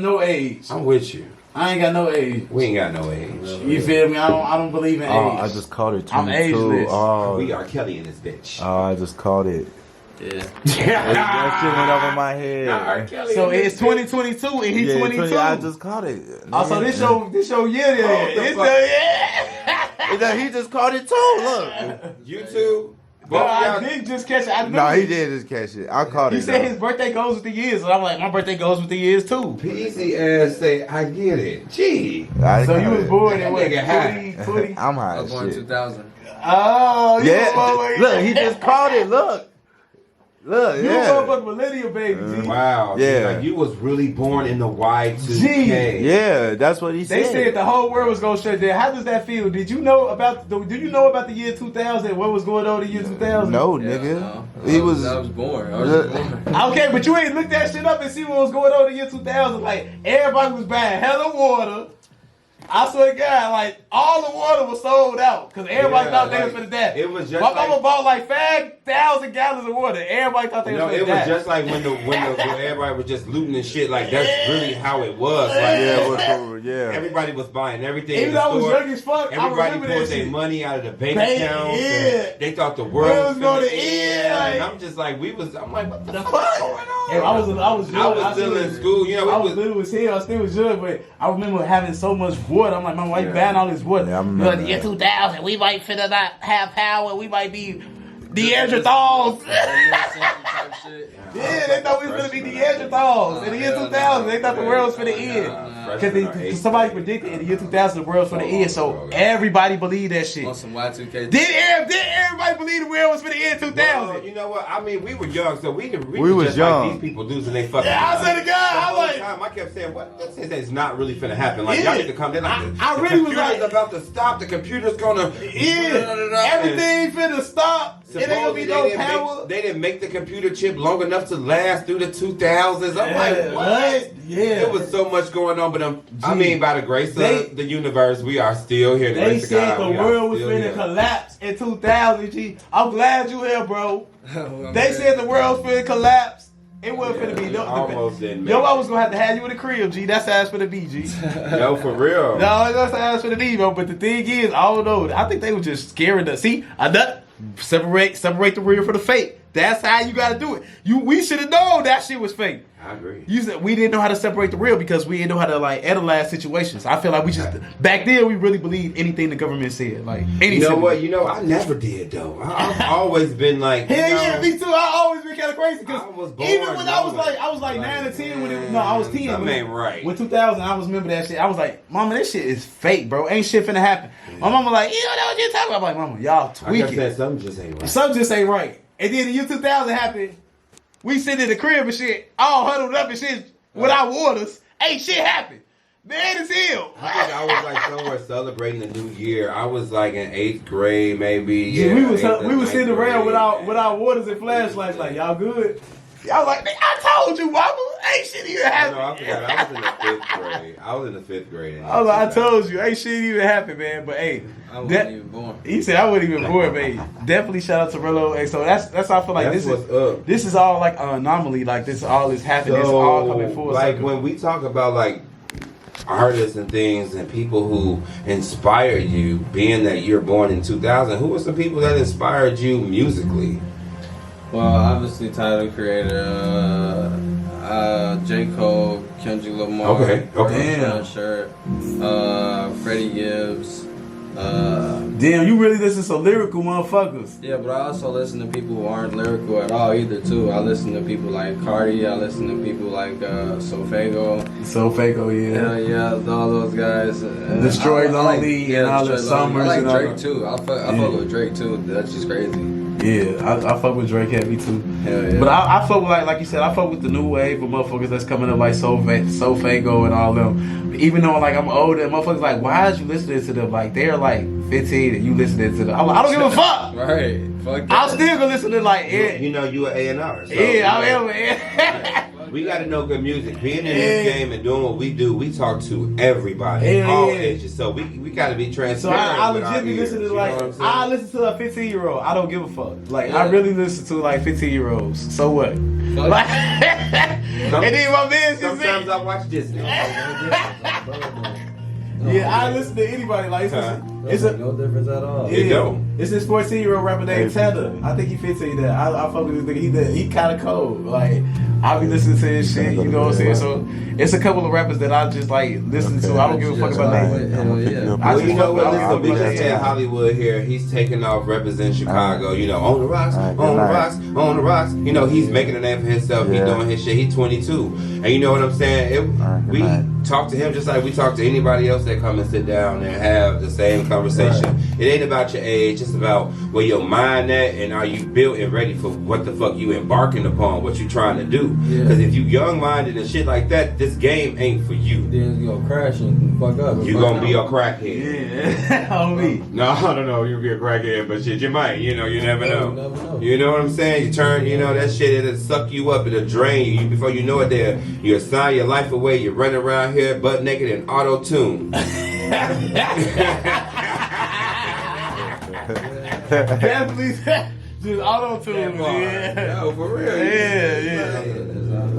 Speaker 1: no age.
Speaker 2: I'm with you.
Speaker 1: I ain't got no age.
Speaker 2: We ain't got no age.
Speaker 1: You feel me? I don't believe in age.
Speaker 3: Oh, I just called it 22.
Speaker 1: I'm ageless.
Speaker 3: Oh,
Speaker 2: We are Kelly in this bitch.
Speaker 3: oh, I just called it.
Speaker 4: Yeah.
Speaker 3: That shit went over my head.
Speaker 1: So it's 2022 and he's 22.
Speaker 3: I just called it.
Speaker 1: Also, this show year.
Speaker 3: He just called it too. Look.
Speaker 2: You too?
Speaker 1: No, I did just catch it. I knew
Speaker 3: No, he
Speaker 1: it.
Speaker 3: did just catch it. I called it.
Speaker 1: He said
Speaker 3: though.
Speaker 1: his birthday goes with the years, and I'm like, my birthday goes with the years too.
Speaker 2: Peasy ass say, I get it. Gee.
Speaker 3: I
Speaker 1: So you
Speaker 3: called
Speaker 1: was
Speaker 3: it.
Speaker 1: born in what?
Speaker 2: Nigga high.
Speaker 1: 20?
Speaker 3: I'm high
Speaker 4: I was
Speaker 3: as
Speaker 4: born in
Speaker 3: shit.
Speaker 4: 2000.
Speaker 1: Oh, you
Speaker 3: Yeah. Look, he just called it. Look. Look,
Speaker 1: You
Speaker 3: yeah.
Speaker 1: a motherfucking millennial baby, G.
Speaker 2: Wow.
Speaker 3: Yeah.
Speaker 2: Like you was really born in the Y2K.
Speaker 3: Yeah, that's what he
Speaker 1: They
Speaker 3: said.
Speaker 1: said the whole world was gonna shut down. How does that feel? Did you know about the year 2000? What was going on in the year 2000?
Speaker 3: No,
Speaker 4: Yeah,
Speaker 3: nigga.
Speaker 4: no.
Speaker 3: He was.
Speaker 4: I was born. I was just born.
Speaker 1: Okay, but you ain't looked that shit up and see what was going on in the year 2000. Like everybody was buying hella water. I swear to God, like all the water was sold out because everybody
Speaker 2: Yeah,
Speaker 1: thought they
Speaker 2: like,
Speaker 1: was finna die.
Speaker 2: it was just
Speaker 1: My mama
Speaker 2: like-
Speaker 1: bought like 5,000 gallons of water. Everybody thought they was
Speaker 2: No,
Speaker 1: finna
Speaker 2: it
Speaker 1: die.
Speaker 2: was just like when everybody was just looting and shit. Like that's really how it was. Like
Speaker 3: Yeah.
Speaker 2: everybody was buying everything.
Speaker 1: Even
Speaker 2: in the
Speaker 1: though I was
Speaker 2: store.
Speaker 1: young as fuck, I
Speaker 2: Everybody
Speaker 1: remember
Speaker 2: pulled
Speaker 1: that
Speaker 2: their
Speaker 1: shit.
Speaker 2: money out of the bank
Speaker 1: Bank,
Speaker 2: account.
Speaker 1: yeah.
Speaker 2: They thought the
Speaker 1: World
Speaker 2: world
Speaker 1: was gonna end,
Speaker 2: end.
Speaker 1: like-
Speaker 2: And I'm just like, I'm like, what the fuck going on?
Speaker 1: And I was young.
Speaker 2: still in school. You know,
Speaker 1: I
Speaker 2: it
Speaker 1: was
Speaker 2: was.
Speaker 1: little as hell. I still was young, but I remember having so much water. I'm like, Mom, why you
Speaker 2: Yeah.
Speaker 1: buying all this water?
Speaker 3: Yeah, I
Speaker 1: You
Speaker 3: remember
Speaker 1: know, the year
Speaker 3: that.
Speaker 1: 2000, we might finna not have power. We might be Neanderthals.
Speaker 4: Type shit.
Speaker 1: Yeah, they thought we was gonna be Neanderthals. In the year 2000, they thought the world was finna end. Because somebody predicted in the year 2000 the world was finna end, so everybody believed that shit.
Speaker 4: On some Y2K.
Speaker 1: Did everybody believe the world was finna end 2000?
Speaker 2: Well, you know what? I mean, we were young, so we
Speaker 3: We
Speaker 2: was
Speaker 3: was
Speaker 2: just
Speaker 3: young.
Speaker 2: like these people losing their fucking.
Speaker 1: Yeah, I said to God,
Speaker 2: The
Speaker 1: I
Speaker 2: whole
Speaker 1: like.
Speaker 2: time I kept saying, "What? That's not really finna happen. Like
Speaker 1: Yeah.
Speaker 2: y'all need to come." They're like,
Speaker 1: I
Speaker 2: the
Speaker 1: really was
Speaker 2: computer's
Speaker 1: like-
Speaker 2: about to stop. The computer's gonna.
Speaker 1: Yeah, everything finna stop. It ain't gonna be no power.
Speaker 2: They didn't make the computer chip long enough to last through the 2000s. I'm like, what?
Speaker 1: Yeah.
Speaker 2: There was so much going on, but I
Speaker 1: Gee.
Speaker 2: mean, by the grace
Speaker 1: They-
Speaker 2: of the universe, we are still here. The
Speaker 1: They
Speaker 2: grace of
Speaker 1: said
Speaker 2: God,
Speaker 1: the
Speaker 2: we are
Speaker 1: world was
Speaker 2: still
Speaker 1: finna
Speaker 2: here.
Speaker 1: collapse in 2000, G. I'm glad you here, bro. They said the world was finna collapse. It wasn't finna be.
Speaker 2: Almost didn't make
Speaker 1: Yo, I
Speaker 2: it.
Speaker 1: was gonna have to have you in the crib, G. That's how it's finna be, G.
Speaker 2: No, for real.
Speaker 1: No, that's how it's finna be, bro. But the thing is, I don't know. I think they were just scaring us. See, I done separate the real from the fake. That's how you gotta do it. We should have known that shit was fake.
Speaker 2: I agree.
Speaker 1: You said we didn't know how to separate the real because we didn't know how to like analyze situations. I feel like we just back then we really believed anything the government said. Like anything.
Speaker 2: You know what? You know, I never did though. I've always been like,
Speaker 1: Hell
Speaker 2: you know,
Speaker 1: yeah, me too. I always been kind of crazy because
Speaker 2: I was born
Speaker 1: even when I was
Speaker 2: knowing.
Speaker 1: like 9 or 10 when it, no, I was 10.
Speaker 2: Something
Speaker 1: when,
Speaker 2: ain't right.
Speaker 1: When 2000, I was remember that shit. I was like, Mama, this shit is fake, bro. Ain't shit finna happen. My mama like, you don't know what you're talking about. I'm like, Mama, y'all
Speaker 2: I kept
Speaker 1: tweaking.
Speaker 2: saying something just ain't right.
Speaker 1: Something just ain't right. And then the year 2000 happened. We sit in the crib and shit, all huddled up and shit without waters. Ain't shit happened. Man, it's hell.
Speaker 2: I think I was like somewhere celebrating the new year. I was like in 8th grade, maybe.
Speaker 1: Yeah, we was
Speaker 2: 8th or
Speaker 1: sitting
Speaker 2: 9th
Speaker 1: around
Speaker 2: grade.
Speaker 1: without waters and flashlights. Like, y'all good? Y'all like, I told you, Mama. Ain't shit even
Speaker 2: No,
Speaker 1: happened.
Speaker 2: I forgot. I was in the 5th grade. I was in the 5th grade.
Speaker 1: I was like, I told you, ain't shit even happened, man. But hey,
Speaker 4: I wasn't even born.
Speaker 1: he said I wasn't even born, man. Definitely shout out to Rello XO. That's how I feel like
Speaker 2: That's
Speaker 1: this
Speaker 2: what's up.
Speaker 1: This is all like an anomaly. Like this all is happening. It's all coming full
Speaker 2: like
Speaker 1: circle.
Speaker 2: when we talk about like artists and things and people who inspire you, being that you're born in 2000, who are some people that inspired you musically?
Speaker 4: Well, obviously, Tyler Creator, J. Cole, Kendrick Lamar,
Speaker 2: Okay.
Speaker 1: Damn.
Speaker 4: Shirt, Freddie Gibbs.
Speaker 1: Damn, you really listen to some lyrical motherfuckers.
Speaker 4: Yeah, but I also listen to people who aren't lyrical at all either too. I listen to people like Cardi. I listen to people like Sofago.
Speaker 1: So fake, oh yeah.
Speaker 4: Hell yeah, all those guys.
Speaker 1: Destroy Lonely and all the
Speaker 4: Destroy Lonely.
Speaker 1: Summers
Speaker 4: I like
Speaker 1: and all
Speaker 4: Drake
Speaker 1: the-
Speaker 4: too. I fuck with Drake too. That's just crazy.
Speaker 1: Yeah, I fuck with Drake heavy too.
Speaker 4: Hell yeah.
Speaker 1: But I fuck with like you said, I fuck with the new wave of motherfuckers that's coming up like Soulfago and all them. Even though like I'm older, motherfuckers like, why is you listening to them? Like they're like 15 and you listening to them. I'm like, I don't give a fuck.
Speaker 4: Right. Fuck that.
Speaker 1: I'm still gonna listen to like
Speaker 2: You know you an A&R. So,
Speaker 1: yeah, I am.
Speaker 2: We gotta know good music. Being in this game and doing what we do, we talk to everybody,
Speaker 1: Yeah,
Speaker 2: all
Speaker 1: yeah.
Speaker 2: ages. So we gotta be
Speaker 1: So
Speaker 2: transparent.
Speaker 1: I
Speaker 2: with our
Speaker 1: legitimately
Speaker 2: ears,
Speaker 1: listen to
Speaker 2: you know
Speaker 1: like
Speaker 2: what I'm saying?
Speaker 1: I listen to a 15-year-old. I don't give a fuck. Like
Speaker 4: Yeah.
Speaker 1: I really listen to like 15-year-olds. So what?
Speaker 4: Fuck.
Speaker 1: Like, and then my man just
Speaker 2: Sometimes
Speaker 1: said,
Speaker 2: I watch Disney.
Speaker 1: yeah, I listen to anybody. Like it's a
Speaker 4: no difference at all.
Speaker 2: It don't.
Speaker 1: It's this 14-year-old rapper named Tanner. I think he 15. That I fuck with this nigga. He kind of cold. Like I be listening to his shit. You know what I'm saying? So it's a couple of rappers that I just like listen to. I don't give a fuck about names.
Speaker 4: Hell yeah.
Speaker 1: I
Speaker 2: Well,
Speaker 1: just
Speaker 2: you know what?
Speaker 1: fuck with-
Speaker 2: Listen, we just
Speaker 1: Yeah.
Speaker 2: had Hollywood here. He's taking off representing Chicago. You know, on the rocks, on the rocks, on the rocks. You know, he's making a name for himself. He's doing his shit. He's 22, and you know what I'm saying? We talk to him just like we talk to anybody else that come and sit down and have the same conversation. It ain't about your age. It's about where your mind at and are you built and ready for what the fuck you embarking upon, what you trying to do.
Speaker 4: Yeah.
Speaker 2: Because if you young-minded and shit like that, this game ain't for you.
Speaker 4: Then you gonna crash and fuck up.
Speaker 2: You gonna be a crackhead.
Speaker 1: Yeah, on me.
Speaker 2: No, I don't know. You'll be a crackhead, but shit, you might. You know, you never know.
Speaker 4: You never know.
Speaker 2: You know what I'm saying? You turn, you know, that shit, it'll suck you up, it'll drain you. Before you know it, you assign your life away. You're running around here butt naked and auto-tune.
Speaker 1: Definitely, just auto tune. Yeah,
Speaker 2: No, for real.
Speaker 1: yeah.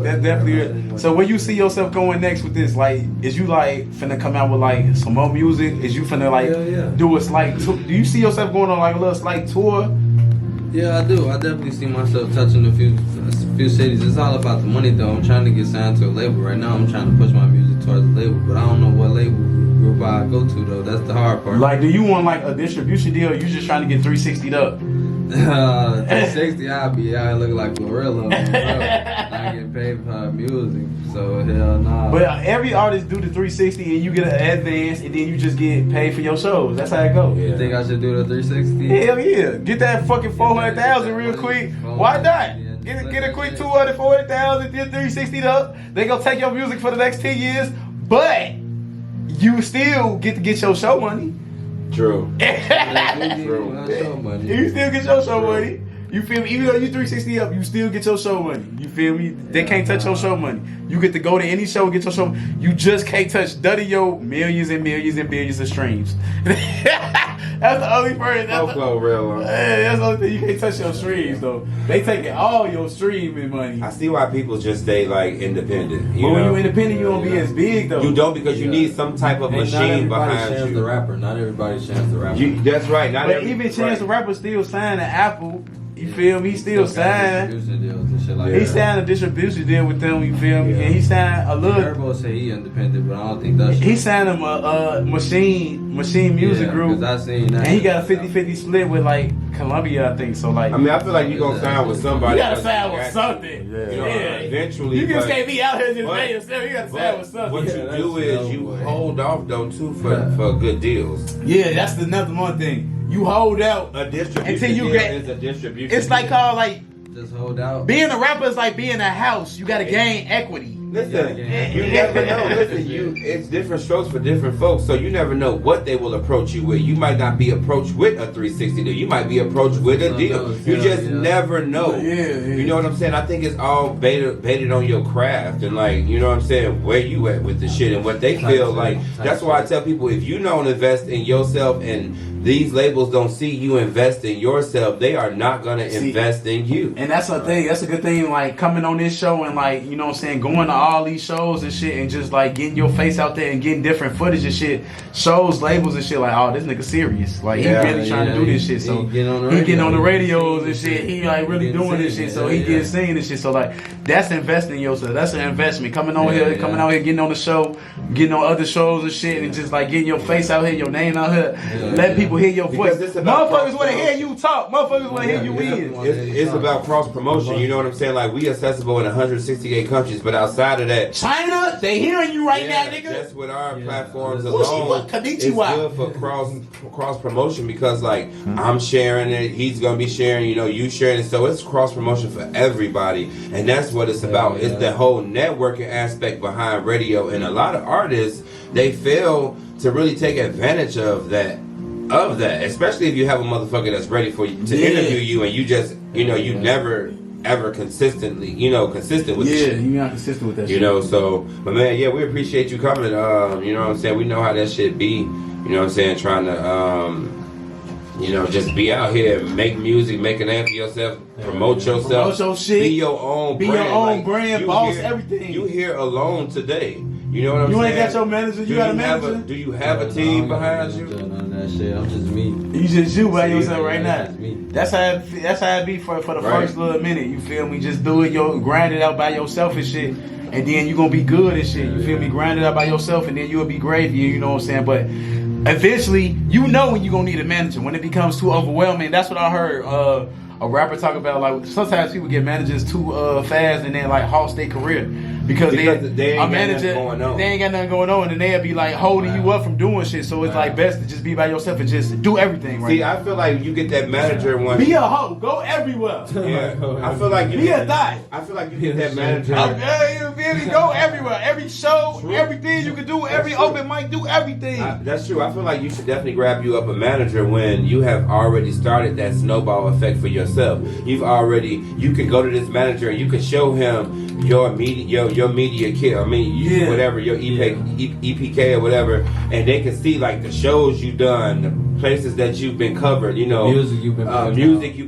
Speaker 1: That's definitely it. So where you see yourself going next with this? Like, is you like finna come out with like some more music? Is you finna like do a slight? Do you see yourself going on like a little slight tour?
Speaker 4: Yeah, I do. I definitely see myself touching a few cities. It's all about the money, though. I'm trying to get signed to a label right now. I'm trying to push my music towards a label, but I don't know what label group I go to, though. That's the hard part.
Speaker 1: Like, do you want like a distribution deal? Or you just trying to get 360'd up?
Speaker 4: 360, I'll be out looking like Gorilla. Not getting paid for her music, so hell nah.
Speaker 1: But every artist do the 360 and you get an advance and then you just get paid for your shows. That's how it goes.
Speaker 4: You think I should do the 360?
Speaker 1: Hell yeah. Get that fucking 400,000 real quick. Why not? Get a quick 240,000, get 360 up. They gonna take your music for the next 10 years, but you still get to get your show money.
Speaker 2: True.
Speaker 1: You still get your show money. You feel me? Even though you 360 up, you still get your show money. You feel me? They can't touch your show money. You get to go to any show and get your show. You just can't touch none of your millions and millions and billions of streams. That's the only person. That's the only thing. You can't touch your streams though. They taking all your streaming money.
Speaker 2: I see why people just stay like independent.
Speaker 1: But when you independent, you don't be as big though.
Speaker 2: You don't because you need some type of machine behind you.
Speaker 4: The rapper. Not everybody Chance the Rapper.
Speaker 2: That's right. Not
Speaker 1: But even Chance the Rapper still signed to Apple. You feel me? He still signed.
Speaker 4: Distribution deals and shit like
Speaker 1: He
Speaker 4: that.
Speaker 1: signed a distribution deal with them. You feel me? And he signed a little.
Speaker 4: Turbo say he independent, but I don't think that's
Speaker 1: He signed him a machine music group.
Speaker 4: I seen that.
Speaker 1: And he got a 50-50 split with like Columbia, I think. So like,
Speaker 2: I mean, I feel like you gonna sign with somebody.
Speaker 1: you gotta sign with something.
Speaker 2: You know, eventually.
Speaker 1: You just
Speaker 2: but-
Speaker 1: can't be out here just
Speaker 2: but-
Speaker 1: paying yourself. You gotta sign with something.
Speaker 2: What you
Speaker 4: Yeah,
Speaker 2: do
Speaker 4: that's
Speaker 2: is
Speaker 4: no
Speaker 2: you
Speaker 4: way.
Speaker 2: hold off though too for good deals.
Speaker 1: Yeah, that's another one thing. You hold out.
Speaker 2: A distribution
Speaker 1: Until you
Speaker 2: deal
Speaker 1: get-
Speaker 2: is a distribution.
Speaker 1: It's like called like
Speaker 4: Just hold out.
Speaker 1: being a rapper is like being a house. You gotta gain equity.
Speaker 2: Listen,
Speaker 4: Yeah.
Speaker 2: you never know. Listen, it's different strokes for different folks, so you never know what they will approach you with. You might not be approached with a 360 deal. You might be approached with a deal. You just never know.
Speaker 1: Yeah.
Speaker 2: You know what I'm saying? I think it's all based on your craft and like, you know what I'm saying, where you at with the shit and what they feel like. That's why I tell people, if you don't invest in yourself and these labels don't see you invest in yourself, they are not gonna invest in you.
Speaker 1: And that's a thing. That's a good thing. Like coming on this show and like, you know what I'm saying, going to all these shows and shit and just like getting your face out there and getting different footage and shit, shows, labels and shit. Like, oh, this nigga serious. Like he really trying to do this shit. So he getting on the radios and shit. He like really doing this shit. So he getting seen and shit. So like that's investing in yourself. That's an investment. Coming on here, coming out here, getting on the show, getting on other shows and shit, and just like getting your face out here, your name out here. Let people people hear your voice.
Speaker 2: Because it's about
Speaker 1: Motherfuckers want to
Speaker 2: cross
Speaker 1: hear you talk. Motherfuckers want to hear you win.
Speaker 2: It's about cross promotion. You know what I'm saying? Like we accessible in 168 countries, but outside of that,
Speaker 1: China, they hearing you right now, nigga.
Speaker 2: That's what our platforms alone. It's good for cross promotion because like I'm sharing it, he's gonna be sharing, you sharing it, so it's cross promotion for everybody, and that's what it's about. It's the whole networking aspect behind radio, and a lot of artists they fail to really take advantage of that, especially if you have a motherfucker that's ready for you to interview you, and you just you never ever consistent with the shit.
Speaker 1: You're not consistent with that shit.
Speaker 2: So, but man, we appreciate you coming. You know what I'm saying? We know how that shit be. You know what I'm saying? Trying to, just be out here, make music, make a name for yourself, promote yourself,
Speaker 1: promote your shit,
Speaker 2: be your own
Speaker 1: brand, boss, everything.
Speaker 2: You here alone today. You know what I'm saying?
Speaker 1: You ain't got your manager. You got a manager.
Speaker 2: Do you have a team behind you?
Speaker 4: None of that shit. I'm just me.
Speaker 1: You just you by yourself right now.
Speaker 4: That's me.
Speaker 1: That's how it be for the first little minute. You feel me? Just do it, grind it out by yourself and shit, and then you gonna be good and shit. You feel me? Grind it out by yourself, and then you'll be gravy. You know what I'm saying? But eventually, when you gonna need a manager. When it becomes too overwhelming, that's what I heard a rapper talk about. Like sometimes people get managers too fast and then like halt their career because they ain't got nothing going on, and they'll be like holding you up from doing shit. So it's like best to just be by yourself and just do everything. Right?
Speaker 2: See, I feel like you get that manager one.
Speaker 1: Be a hoe, go everywhere.
Speaker 2: Yeah, I feel like you
Speaker 1: be a thot.
Speaker 2: I feel like you get that manager.
Speaker 1: You feel me? Go everywhere. Every show, everything you can do, every open mic, do everything.
Speaker 2: That's true. I feel like you should definitely grab you up a manager when you have already started that snowball effect for yourself. You can go to this manager and you can show him your media kit. Whatever, your EPK or whatever, and they can see like the shows you've done, the places that you've been covered,
Speaker 4: music you've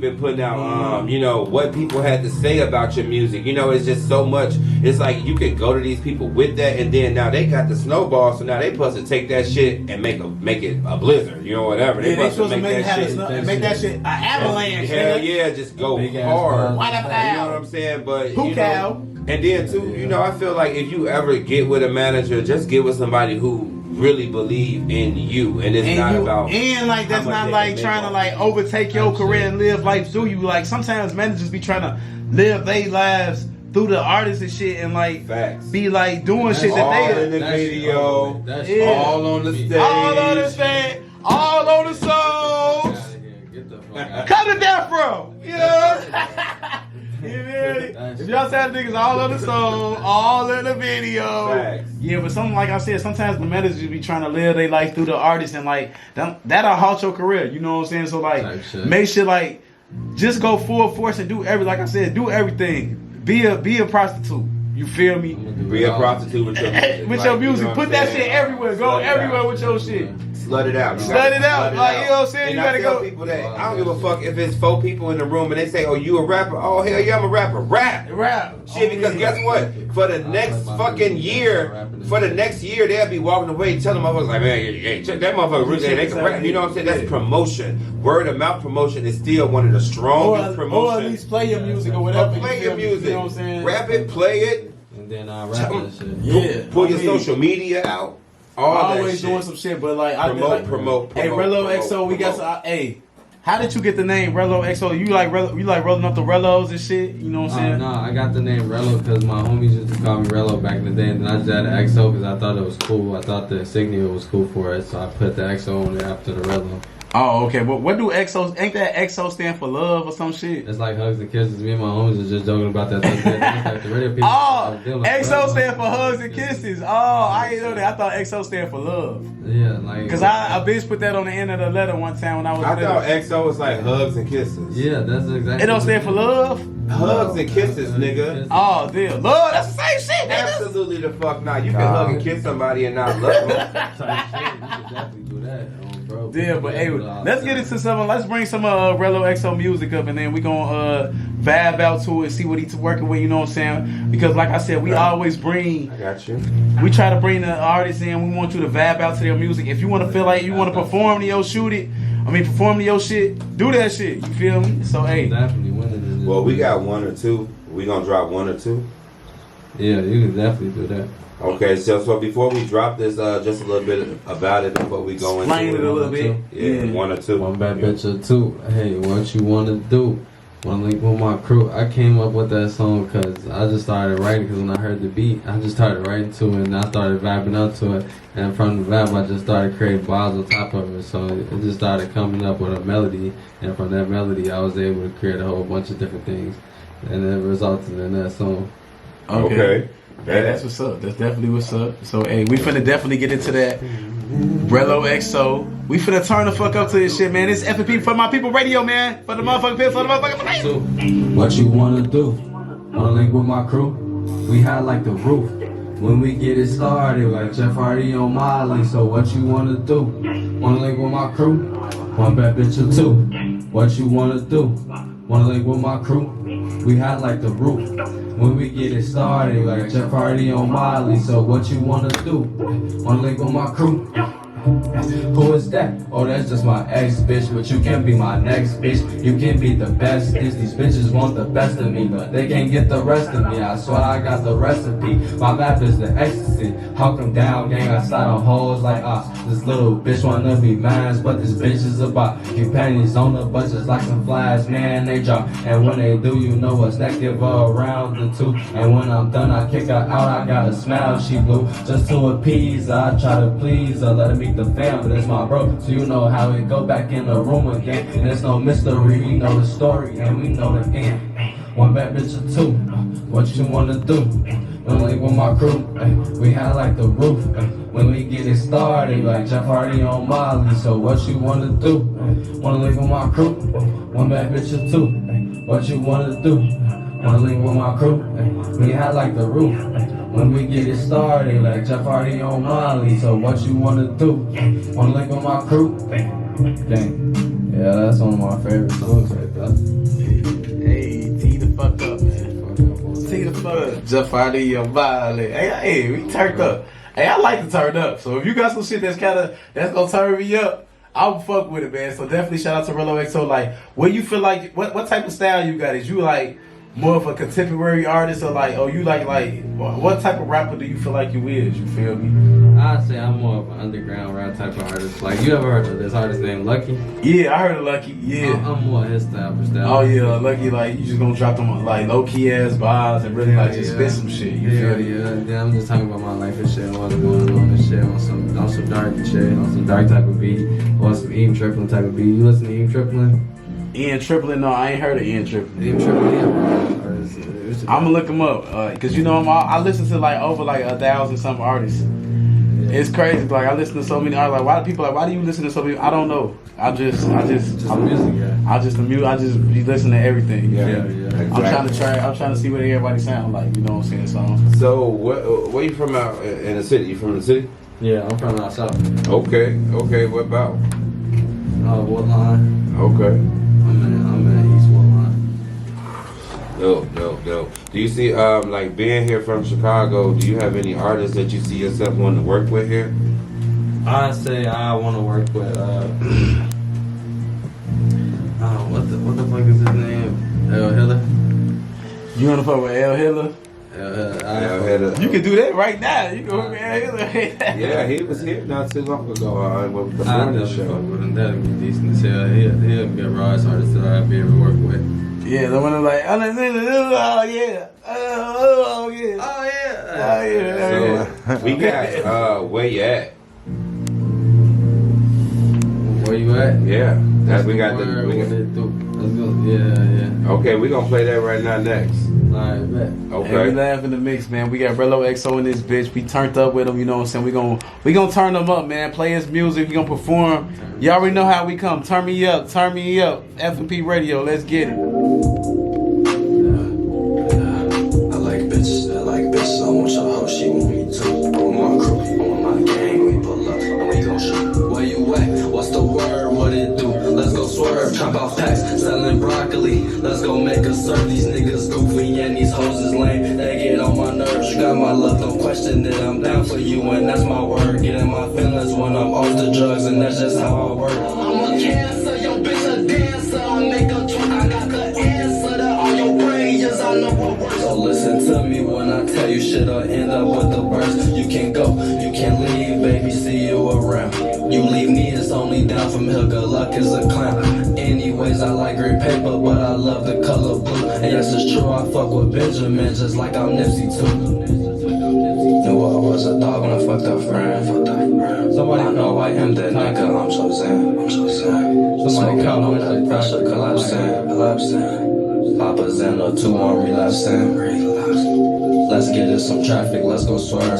Speaker 2: been putting out, what people had to say about your music. It's just so much. It's like you could go to these people with that, and then now they got the snowball, so now they supposed to take that shit and make it a blizzard, whatever. They supposed to make that shit
Speaker 1: an avalanche.
Speaker 2: Hell yeah, just go hard.
Speaker 1: What
Speaker 2: you know what I'm saying? But
Speaker 1: who cow?
Speaker 2: And then too, I feel like if you ever get with a manager, just get with somebody who really believe in you, and it's not about
Speaker 1: that's not like trying to like overtake your career and live life through you. Like sometimes managers be trying to live their lives through the artists and shit, and like be like doing shit that they
Speaker 2: in the video, all on the stage,
Speaker 1: all on the songs. Cut it down from if y'all say niggas all on the song, all in the video.
Speaker 2: Facts.
Speaker 1: Yeah, but something like I said, sometimes the managers be trying to live their life through the artist, and like that'll halt your career. You know what I'm saying? So like, make sure like just go full force and do everything. Be a prostitute. You feel me?
Speaker 2: Be a prostitute with your music.
Speaker 1: With your music. Put that shit everywhere. Go everywhere with your shit.
Speaker 2: Slut it out.
Speaker 1: Like, you know what I'm saying?
Speaker 2: And
Speaker 1: you gotta go.
Speaker 2: People that, I don't give a fuck if it's 4 people in the room and they say, "Oh, you a rapper?" Oh, hell yeah, I'm a rapper. Rap. Shit, because guess what? For the next fucking year, they'll be walking away telling motherfuckers like, "Man, hey, check that motherfucker. They can rap." You know what I'm saying? That's promotion. Word of mouth promotion is still one of the strongest promotions.
Speaker 1: Or at least play your music or whatever.
Speaker 2: Play your music.
Speaker 1: You know what I'm saying?
Speaker 2: Rap it, play it.
Speaker 4: And then I rap that shit.
Speaker 1: Yeah.
Speaker 2: Pull your social media out.
Speaker 1: Always doing some shit, but like
Speaker 2: promote.
Speaker 1: Hey, Rello XO, we got some. Hey, how did you get the name Rello XO? You like rolling up the Rellos and shit? You know what I'm saying?
Speaker 4: No, I got the name Rello because my homies used to call me Rello back in the day, and then I just added XO because I thought it was cool. I thought the insignia was cool for it, so I put the XO on there after the Rello.
Speaker 1: Oh, okay. But what do XO? Ain't that XO stand for love or some shit?
Speaker 4: It's like hugs and kisses. Me and my homies was just joking about that. Like the radio people.
Speaker 1: XO stand for hugs and kisses. Oh, I didn't know that. I thought XO stand for love.
Speaker 4: Yeah, like.
Speaker 1: Cause I bitch put that on the end of the letter one time when I was.
Speaker 2: I thought XO was like hugs and kisses.
Speaker 4: Yeah, that's exactly.
Speaker 1: It don't stand for love.
Speaker 2: Hugs and kisses, nigga.
Speaker 1: Oh, damn. Love, that's the same shit, nigga.
Speaker 2: Absolutely the fuck not. You can hug and kiss somebody and not love them.
Speaker 4: You should definitely do that, bro.
Speaker 1: Yeah, but hey, let's get into some. Let's bring some Rello XO music up, and then we gonna vibe out to it, see what he's working with. You know what I'm saying? Because like I said, we always bring.
Speaker 2: I got you.
Speaker 1: We try to bring the artists in. We want you to vibe out to their music. If you want to feel like you want to perform to your perform to your shit. Do that shit. You feel me? So hey,
Speaker 4: definitely winning.
Speaker 2: Well, we got 1 or 2. We gonna drop 1 or 2.
Speaker 4: Yeah, you can definitely do that.
Speaker 2: Okay, so before we drop this, just a little bit about it before we go into
Speaker 1: Explain it a little bit.
Speaker 2: Yeah, 1 or 2.
Speaker 4: One bad bitch or 2. Hey, what you wanna do? Wanna link with my crew? I came up with that song because I just started writing. Because when I heard the beat, I just started writing to it, and I started vibing up to it. And from the vibe, I just started creating bars on top of it. So it just started coming up with a melody, and from that melody, I was able to create a whole bunch of different things, and it resulted in that song.
Speaker 2: Okay.
Speaker 1: Hey, that's what's up. That's definitely what's up. So, hey, we finna definitely get into that. Rello XO. We finna turn the fuck up to this shit, man. It's F.M.P for my people radio, man. For the motherfucking people, for the motherfucking radio.
Speaker 4: So, what you wanna do? Wanna link with my crew? We high like the roof. When we get it started, like Jeff Hardy on Molly. So what you wanna do? Wanna link with my crew? One bad bitch or 2. What you wanna do? Wanna link with my crew? We hot like the roof. When we get it started, like Jeff Hardy on Molly. So what you wanna do? Wanna link with my crew? Who is that? Oh, that's just my ex bitch, but you can be my next bitch. You can be the best. These bitches want the best of me, but they can't get the rest of me. I swear I got the recipe. My map is the ecstasy. Hawk 'em down, gang. I slide on hoes like this little bitch wanna be mine, but this bitch is about keep panties on her butt just like some flies. Man, they drop, and when they do, you know what's that? Give her a round or 2, and when I'm done, I kick her out. I got a smile, she blue just to appease her. I try to please her, let her meet the fam, but it's my bro, so you know how it go back in the room again. And there's no mystery, we know the story and we know the end. One bad bitch or 2, what you wanna do? Wanna link with my crew? We high like the roof. When we get it started, like Jeff Hardy on Molly. So what you wanna do? Wanna link with my crew? One bad bitch or 2, what you wanna do? Wanna link with my crew? We high like the roof. When we get it started, like Jeff Hardy on Molly. So what you wanna do? Wanna link with my crew? Dang. Yeah, that's one of my favorite songs right there.
Speaker 1: Hey, tee the fuck up, man. Tee the fuck up. Jeff Hardy on Molly. Hey, we turned up. Hey, I like to turn up. So if you got some shit that's gonna turn me up, I'll fuck with it, man. So definitely shout out to Rello XO. Like, what you feel like? What type of style you got? Is you like more of a contemporary artist, or like, oh, you like what type of rapper do you feel like you is? You feel me?
Speaker 4: I'd say I'm more of an underground rap type of artist. Like, you ever heard of this artist named Lucky?
Speaker 1: Yeah, I heard of Lucky. Yeah.
Speaker 4: I'm more his style.
Speaker 1: Oh yeah, Lucky. Like, you just gonna drop them like low key ass bars and really like just spit some shit. You feel me?
Speaker 4: Yeah. I'm just talking about my life and shit, what's going on and shit, on some dark shit, on some dark type of beat, or some Ian Triplin type of beat. You listen to Ian Triplin?
Speaker 1: Ian Triplin? No, I ain't heard of Ian Triplin.
Speaker 4: Ian Triplin, yeah.
Speaker 1: I'm gonna look him up, cause you know I listen to like over like 1,000 some artists. Yeah. It's crazy. Like, I listen to so many artists. Like, why do you listen to so many? I don't know. I'm just a music guy. I just be listening to everything.
Speaker 2: Yeah. Exactly.
Speaker 1: I'm trying to see what everybody sound like. You know what I'm saying?
Speaker 2: So where you from out in the city? You from the city?
Speaker 4: Yeah, I'm from out south.
Speaker 2: Okay. What about?
Speaker 4: Woodline.
Speaker 2: Okay.
Speaker 4: I'm in East Woodline.
Speaker 2: Dope. Do you see, like, being here from Chicago, do you have any artists that you see yourself wanting to work with here?
Speaker 4: I'd say I want to work with, what the fuck is his name? L. Hiller.
Speaker 1: You wanna fuck with L. Hiller? You can do that right now. You can work with L. Hiller.
Speaker 2: Yeah, he was here not too long ago. With the
Speaker 4: I
Speaker 2: morning
Speaker 4: fuck
Speaker 2: show.
Speaker 4: with him. That'd be decent as hell. He'll be a rawest artist that I'd be able to work with.
Speaker 1: Yeah, the one that's like, oh yeah.
Speaker 2: So we got where you at?
Speaker 4: Where you at?
Speaker 2: Yeah, we got
Speaker 4: Let's
Speaker 2: the.
Speaker 4: go. Yeah.
Speaker 2: Okay, we gonna play that right now next.
Speaker 4: Alright, bet.
Speaker 2: Okay.
Speaker 1: Hey, we live in the mix, man. We got Rello XO in this bitch. We turned up with him, you know what I'm saying? We gonna turn him up, man. Play his music. We gonna perform. You already know how we come. Turn me up. F.M.P Radio. Let's get it.
Speaker 5: I like bitches. I want your hoe, she want me too. On my crew, on my gang, we pull up and we gon' shoot. Where you at? What's the word? What it do? Let's go swerve, chop off packs, selling broccoli. Let's go make a serve. These niggas goofy and these hoes is lame. They get on my nerves. You got my love, don't question it. I'm down for you and that's my word. Get in my feelings when I'm off the drugs and that's just how I work. I'm a cancer, your bitch a dancer. I make a tweet, I got the answer to all your prayers. I know what works. So listen to me when I tell you shit. like green paper, but I love the color blue. And yes, it's true, I fuck with Benjamin just like I'm Nipsey too. Knew I was a dog when I fucked up friend. Somebody know I am that nigga, I'm so zen. Somebody count on that pressure, collapsing. Papa's in a 2 on relapsing. Let's get in some traffic, let's go swerve.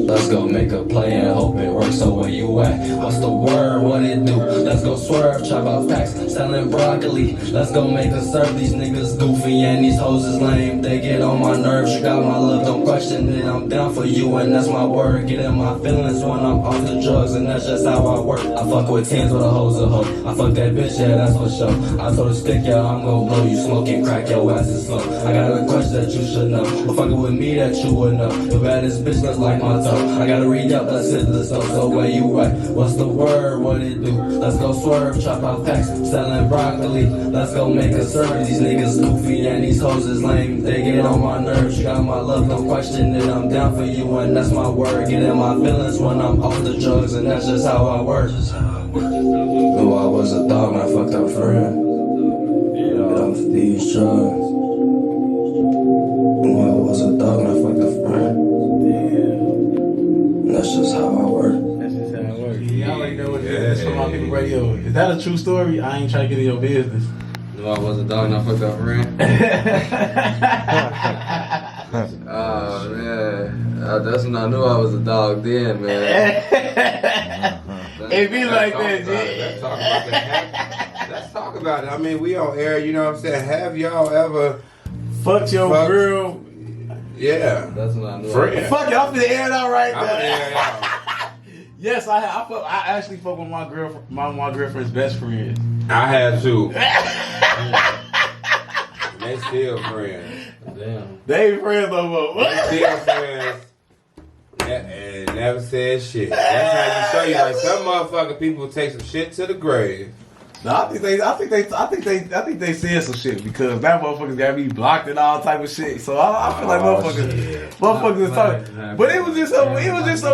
Speaker 5: Let's go make a play and hope it works. So where you at? What's the word? What it do? Let's go swerve, chop out packs, selling broccoli. Let's go make a serve. These niggas goofy and these hoes is lame. They get on my nerves. You got my love, don't question it. I'm down for you and that's my word. Get in my feelings when I'm off the drugs and that's just how I work. I fuck with tens with a hoes a hoe. I fuck that bitch, yeah, that's for sure. I told her stick, yeah, I'm gon' blow you smoking crack, your ass is slow. I got a question that you should know. But fucking with me that you would know. The baddest bitch looks like my toe. I gotta read up, let's hit the stove. So where you at? What's the word? What it do? Let's go swerve, chop out packs, selling broccoli. Let's go make a serve. These niggas goofy and these hoes is lame. They get on my nerves. You got my love, don't question it. I'm down for you and that's my word. Get in my feelings when I'm off the drugs and that's just how I work. Knew I was a dog when I fucked up friend. Get off these drugs. Knew I was a dog when I fucked up friend. That's just how I work.
Speaker 1: That's just how it works. Yeah, I already know what it is. It's from my people radio. Is that a true story? I ain't trying to get in your business.
Speaker 4: Knew I was a dog and I fucked up friend. Oh man, that's when I knew I was a dog then, man.
Speaker 1: It be like that,
Speaker 2: Let's talk about that. Let's talk about it. I mean, we on air, you know what I'm saying? Have y'all ever
Speaker 1: fuck your girl?
Speaker 2: Yeah.
Speaker 4: That's when I knew.
Speaker 2: Friend.
Speaker 1: Fuck it, I'm finna air it out right
Speaker 2: I'm
Speaker 1: now.
Speaker 2: gonna air it out.
Speaker 1: Yes, I actually fuck with my girlfriend's best friend.
Speaker 2: I had to. They still friends.
Speaker 4: Damn.
Speaker 1: They ain't friends no more.
Speaker 2: They still friends. And never said shit. That's how you show you like some motherfucking people take some shit to the grave.
Speaker 1: No, I think they said some shit because that motherfuckers got me blocked and all type of shit. So I feel like motherfuckers is talking. But it was just some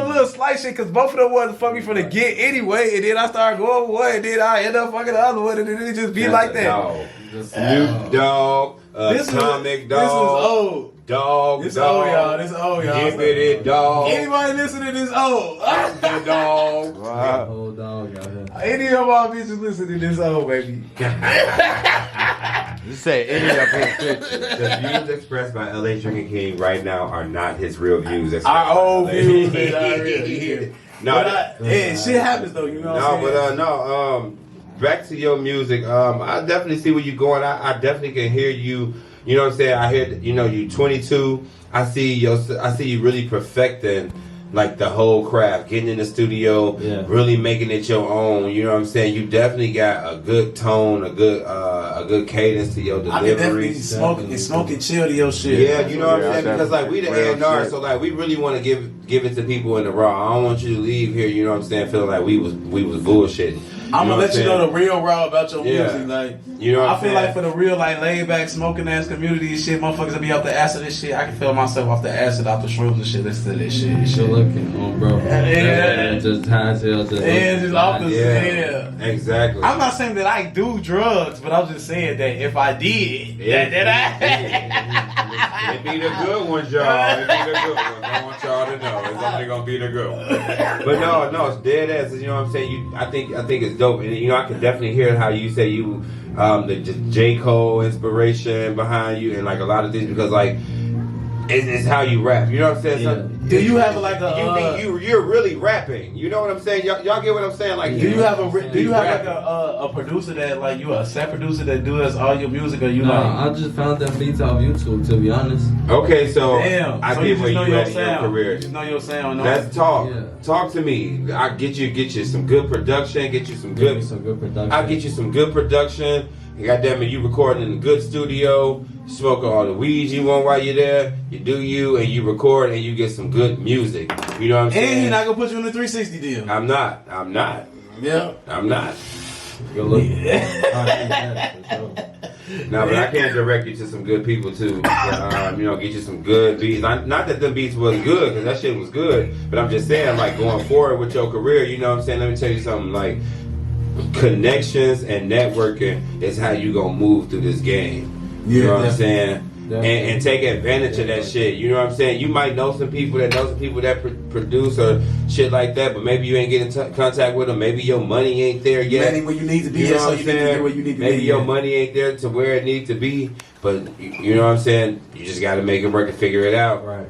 Speaker 1: little slight shit because both of them wanted to fuck me from the get anyway, and then I started going one, and then I end up fucking the other one, and then it just be like that.
Speaker 2: Snoop Dogg, Atomic Dog.
Speaker 1: This was old.
Speaker 2: Dog.
Speaker 1: This old, y'all. This old, y'all.
Speaker 2: Gibbity Dog.
Speaker 1: Anybody listening to this old?
Speaker 2: The Dog.
Speaker 3: Wow.
Speaker 4: Old dog out here.
Speaker 1: Any of my bitches listening to this old, baby.
Speaker 3: You say any of his pictures.
Speaker 2: The views expressed by LA Drinking King right now are not his real views.
Speaker 1: Our old views ain't our real.
Speaker 2: No,
Speaker 1: shit happens though, you know what I'm saying?
Speaker 2: Back to your music. I definitely see where you're going. I definitely can hear you. You know what I'm saying? I hear, you 22. I see you really perfecting like the whole craft, getting in the studio, really making it your own. You know what I'm saying? You definitely got a good tone, a good cadence to your delivery.
Speaker 1: I can definitely smoking chill to your shit.
Speaker 2: Yeah, you know what I'm saying? Because like we the A&R, so like we really want to give it to people in the raw. I don't want you to leave here, you know what I'm saying, feeling like we was bullshitting.
Speaker 1: I'm gonna let you know the real raw about your music. Like,
Speaker 2: you know what
Speaker 1: I feel like for the real, like, laid back, smoking ass community and shit, motherfuckers that be off the acid and shit. I can feel myself off the acid, off the shrooms and shit. Listen to this shit.
Speaker 4: Shit looking on, bro.
Speaker 1: Yeah.
Speaker 4: Just high as hell.
Speaker 1: Just off the
Speaker 2: Exactly.
Speaker 1: I'm not saying that I do drugs, but I'm just saying that if I did,
Speaker 2: it be the good ones, y'all. It be the good ones. I want y'all to know. It's only gonna be the good ones. But no, it's dead ass. You know what I'm saying? I think it's dope, and I can definitely hear how you say you the J. Cole inspiration behind you, and like a lot of things because like it's how you rap. You know what I'm saying?
Speaker 4: Yeah.
Speaker 1: Do you have like a
Speaker 2: you're really rapping? You know what I'm saying? Y'all get what I'm saying? Like,
Speaker 1: do you have like a producer that like you a set producer that does all your music, or you like?
Speaker 4: I just found them beats off YouTube, to be honest.
Speaker 2: Okay, so
Speaker 1: damn.
Speaker 2: I
Speaker 1: so
Speaker 2: get
Speaker 1: you
Speaker 2: where
Speaker 1: just know
Speaker 2: you
Speaker 1: your
Speaker 2: at in your
Speaker 1: sound.
Speaker 2: career.
Speaker 1: You just know your sound.
Speaker 2: Let's talk.
Speaker 4: Yeah.
Speaker 2: Talk to me. I get you some good production. Get you some good
Speaker 4: production.
Speaker 2: I'll get you some good production. And goddamn it, you recording in a good studio. You smoke all the weeds you want while you're there. You do you, and you record, and you get some good music. You know what I'm saying?
Speaker 1: And he's not gonna put you in the 360 deal.
Speaker 2: I'm not.
Speaker 1: Yeah.
Speaker 2: I'm not.
Speaker 4: Good look.
Speaker 2: No, but I can direct you to some good people too. Get you some good beats. Not that them beats wasn't good, because that shit was good. But I'm just saying, like, going forward with your career, you know what I'm saying? Let me tell you something, like, connections and networking is how you gonna move through this game. You know what I'm saying? And take advantage of that shit. You know what I'm saying? You might know some people that produce or shit like that, but maybe you ain't getting contact with them. Maybe your money ain't there yet.
Speaker 1: Maybe where you need to be.
Speaker 2: You know what I'm
Speaker 1: Need to
Speaker 2: saying?
Speaker 1: be where you need to
Speaker 2: maybe
Speaker 1: be.
Speaker 2: your money ain't there to where it needs to be, but you know what I'm saying? You just got to make it work and figure it out.
Speaker 4: Right.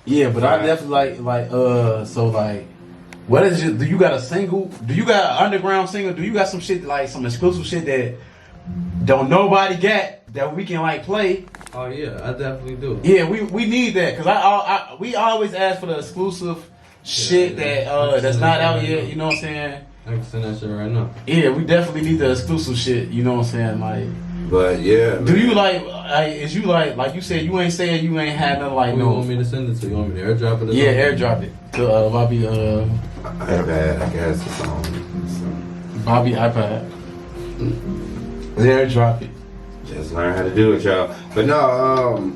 Speaker 1: Yeah, but I definitely what is it? Do you got a single? Do you got an underground single? Do you got some shit like some exclusive shit that don't nobody get that we can like play?
Speaker 4: Oh yeah, I definitely do.
Speaker 1: Yeah, we need that because we always ask for the exclusive shit that's not out yet. You know what I'm saying?
Speaker 4: I can send that shit right now.
Speaker 1: Yeah, we definitely need the exclusive shit. You know what I'm saying? Like,
Speaker 2: but yeah.
Speaker 1: Do you like? Is you like you said? You ain't saying you ain't had nothing like
Speaker 4: You
Speaker 1: no.
Speaker 4: want me to send it to you? You want me to airdrop it?
Speaker 1: Yeah, airdrop it to Bobby.
Speaker 2: iPad, I guess it's on.
Speaker 1: Bobby iPad. Airdrop it.
Speaker 2: Just learn how to do it, y'all. But no,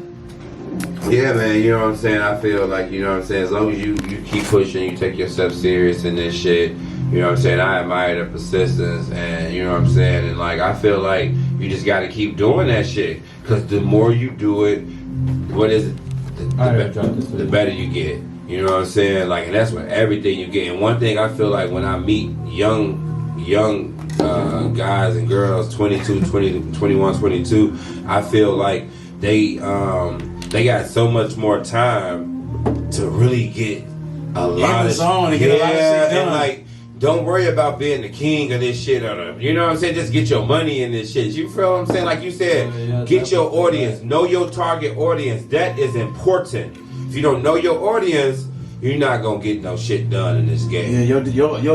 Speaker 2: yeah, man, you know what I'm saying? I feel like, you know what I'm saying, as long as you keep pushing, you take yourself serious in this shit, you know what I'm saying? I admire the persistence, and you know what I'm saying? And like, I feel like you just got to keep doing that shit, because the more you do it, what is it? The better you get. You know what I'm saying? Like, and that's what everything you get. And one thing I feel like when I meet young guys and girls, 22, 20, 21, 22, I feel like they got so much more time to really get a lot of
Speaker 1: zone and get a lot of shit done.
Speaker 2: And like, don't worry about being the king of this shit, or you know what I'm saying? Just get your money in this shit. You feel what I'm saying? Like you said, get your audience, know your target audience. That is important. If you don't know your audience, you're not gonna get no shit done in this game.
Speaker 1: Yeah, your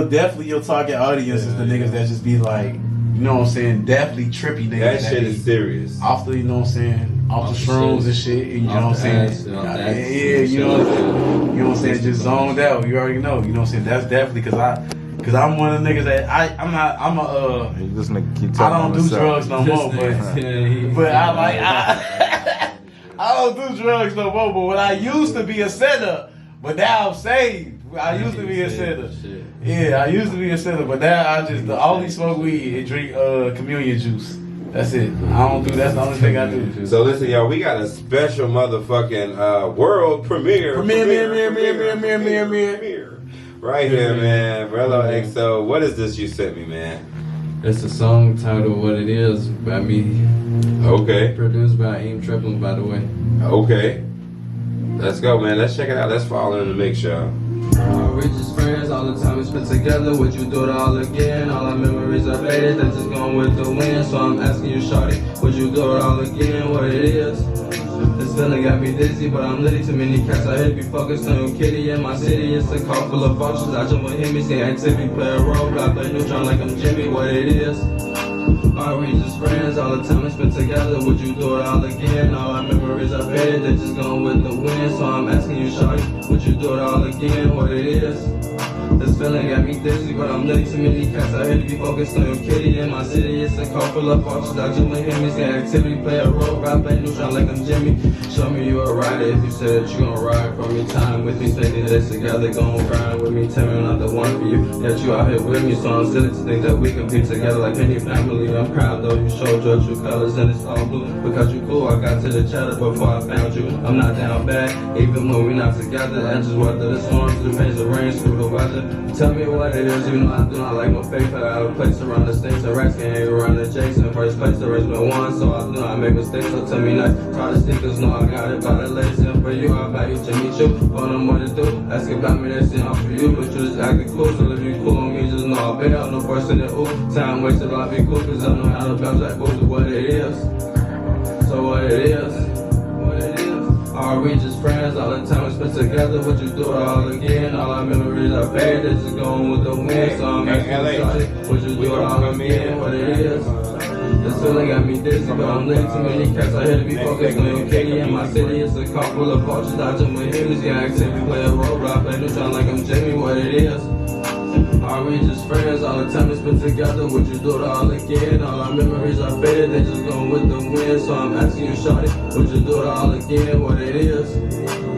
Speaker 1: definitely your target audience is the niggas that just be like, you know what I'm saying, definitely trippy niggas.
Speaker 2: That shit is serious.
Speaker 1: Off the, you know what I'm saying, off the shrooms and shit, and you know what I'm saying. Yeah, you know what I'm saying, just zoned out. You already know, you know what I'm saying. That's definitely because I'm one of the niggas that
Speaker 3: This nigga keep
Speaker 1: I
Speaker 3: talking
Speaker 1: don't do drugs no more, but I don't do drugs no more. But when I used to be a setter, but now I'm saved. I used to be a setter. Yeah, I used to be a setter, but now I just only smoke weed and drink communion juice. That's it. I don't do. That's the only thing I do.
Speaker 2: So listen, y'all, we got a special motherfucking world premiere. Right here, man. Rello XO. What is this you sent me, man?
Speaker 4: It's a song titled "What It Is" by me.
Speaker 2: Okay.
Speaker 4: Produced by Aim Triplin, by the way.
Speaker 2: Okay. Let's go, man. Let's check it out. Let's follow in the mix, y'all.
Speaker 4: Our richest friends, all the time we spent together. Would you do it all again? All our memories are faded, that's just going with the wind. So I'm asking you, shorty, would you do it all again? What it is? This feeling got me dizzy, but I'm litty. Too many cats out here be focused on your kitty. In my city, it's a car full of vultures. I jump with him, see activity, play a role. I play neutron like I'm Jimmy. What it is? Are we just friends? All the time we spent together, would you do it all again? All our memories are faded, they're just going with the wind. So I'm asking you, shorty, would you do it all again? What it is? This feeling got me dizzy, but I'm litty. Too many cats out here to be focused on your kitty. In my city, it's a car full of vultures. I jump with him, see activity, play a role. Rap play neutron like I'm Jimmy. Show me you a rider if you said that you gon' ride for me. Time with me, spending this together, gon' grind with me. Tell me I'm not the one for you, that you out here with me. So I'm silly to think that we can be together like any family. I'm proud though you showed your true colors and it's all blue. Because you cool, I got to the cheddar before I found you. I'm not down bad, even when we not together. I just weather the storms, the rains, the rain, screw the weather. Tell me what it is, you know I do not like no fake. I have a place around the states, and rats can hang around the Jason. First place, the race been won, so I know I make mistakes. So tell me nice, try to stickers, know I got it by the legs. And for you, I value to meet you. Don't know what to do, ask about me, that's it, I'm for you. But you just acting cool, so if you cool on me, just know I'll bail. No person in ooh, time wasted, I'll be cool, cause I know how to bounce like booze. What it is, so what it is, what it is. Are we just friends? All the time we spent together, would you do it all again? All our memories are faded, they're just going with the wind. So I'm asking you, would you do it all again? What it is? This feeling got me dizzy, but I'm lit. Too many cats out here to be focused on your kitty. In my city, it's a car full of vultures. I jump with him, yeah, activity, play a role, I play neutron like I'm Jamie. What it is? Are we just friends? All the time we spent together, would you do it all again? All our memories are faded, they just going with the wind. So I'm asking you, shorty, would you do it all again? What it is?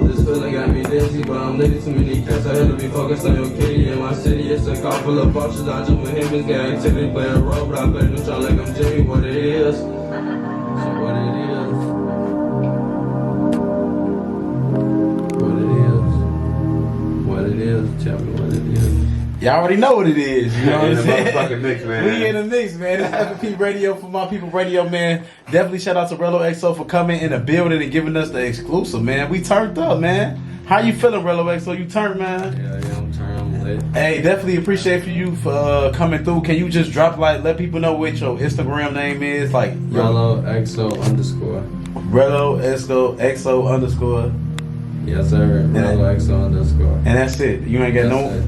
Speaker 4: This feeling got me dizzy, but I'm leading too many cats. I had to be focused on your kitty in my city. It's a car full of vultures. I jump with him, it's got activity, play a role, but I play the show like I'm Jimmy. What it is? So what it is? What it is? What it is? Tell me what it is.
Speaker 1: Y'all already know what it is. You know what
Speaker 2: In
Speaker 1: I'm
Speaker 2: the
Speaker 1: saying?
Speaker 2: motherfucking mix, man.
Speaker 1: We in the mix, man. It's F.M.P Radio for my people radio, man. Definitely shout out to Rello XO for coming in the building and giving us the exclusive, man. We turned up, man. How you feeling, Rello XO? You turned, man?
Speaker 4: Yeah, I'm turned. I'm lit.
Speaker 1: Hey, definitely appreciate you for coming through. Can you just drop, like, let people know what your Instagram name is? Like,
Speaker 4: Rello XO _.
Speaker 1: Rello XO _.
Speaker 4: Yes, sir. Rello XO _.
Speaker 1: And that's it. You ain't got
Speaker 4: That's
Speaker 1: no.
Speaker 4: it.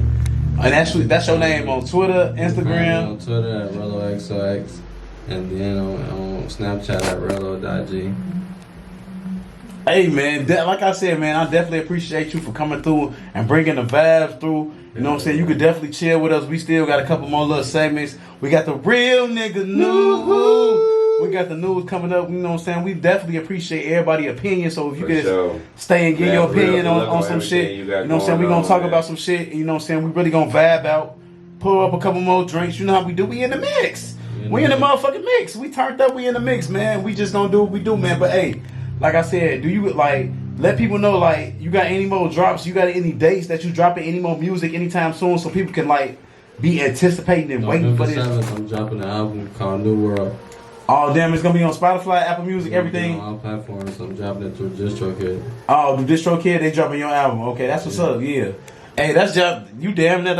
Speaker 1: And that's your name on Twitter, Instagram.
Speaker 4: On Twitter at Rello XOX, and then on Snapchat at Rello.g.
Speaker 1: Hey man, like I said, man, I definitely appreciate you for coming through and bringing the vibes through. You know what I'm saying? You could definitely chill with us. We still got a couple more little segments. We got the real nigga news. We got the news coming up. You know what I'm saying? We definitely appreciate everybody's opinion. So if you could stay and give your opinion on some shit, you know what I'm saying? We gonna talk about some shit. You know what I'm saying? We really gonna vibe out. Pull up a couple more drinks. You know how we do? We in the mix. We in the motherfucking mix. We turned up. We in the mix, man. We just gonna do what we do, man. But hey, like I said, do you like let people know like you got any more drops? You got any dates that you dropping any more music anytime soon, so people can like be anticipating and waiting for this?
Speaker 4: November 7th, I'm dropping an album called New World.
Speaker 1: Oh damn! It's gonna be on Spotify, Apple Music, everything.
Speaker 4: On all platforms. I'm dropping it through DistroKid.
Speaker 1: Oh, the DistroKid, they dropping your album. Okay, that's what's up. Yeah. Hey, that's just you damn near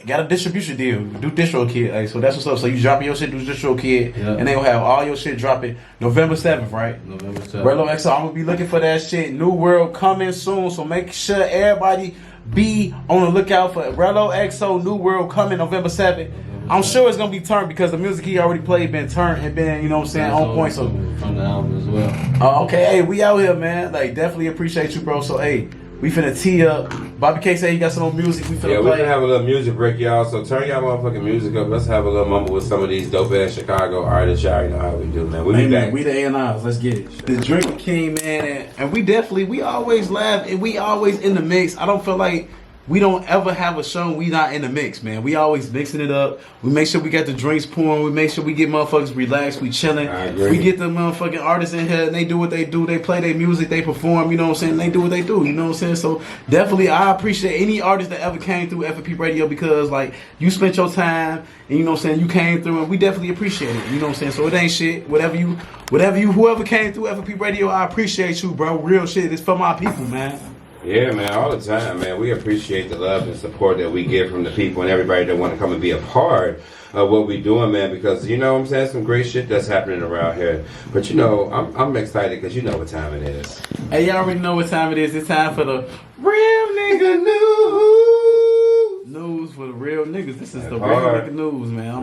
Speaker 1: got a distribution deal. Do DistroKid. Hey, so that's what's up. So you dropping your shit through DistroKid, and they gonna have all your shit dropping November 7th, right?
Speaker 4: November 7th.
Speaker 1: Rello XO, I'm gonna be looking for that shit. New World coming soon. So make sure everybody be on the lookout for Rello XO New World coming November 7th. I'm sure it's gonna be turned because the music he already played been turned and been, you know what I'm saying, on point. So
Speaker 4: from the album as well.
Speaker 1: Oh, okay, hey, we out here, man. Like, definitely appreciate you, bro. So, hey, we finna tee up. Bobby K said he got some more music. We finna
Speaker 2: Yeah,
Speaker 1: play.
Speaker 2: we can have a little music break, y'all. So turn y'all motherfucking music up. Let's have a little mumble with some of these dope ass Chicago artists. Y'all already know how we do, man. We be back.
Speaker 1: We the A&Rs. Let's get it. The Drinking King, man. And we always laugh and we always in the mix. I don't feel like we don't ever have a show we not in the mix, man. We always mixing it up. We make sure we got the drinks pouring. We make sure we get motherfuckers relaxed. We chilling. We get the motherfucking artists in here and they do what they do. They play their music. They perform. You know what I'm saying? They do what they do. You know what I'm saying? So definitely, I appreciate any artist that ever came through F.M.P Radio because like you spent your time and you know what I'm saying. You came through and we definitely appreciate it. You know what I'm saying? So it ain't shit. Whoever came through F.M.P Radio, I appreciate you, bro. Real shit. It's for my people, man.
Speaker 2: Yeah, man, all the time, man. We appreciate the love and support that we get from the people and everybody that want to come and be a part of what we doing, man, because, you know what I'm saying, some great shit that's happening around here. But, you know, I'm excited because you know what time it is.
Speaker 1: Hey, y'all already know what time it is. It's time for the real nigga news. News for the real niggas. This is the real nigga news, man.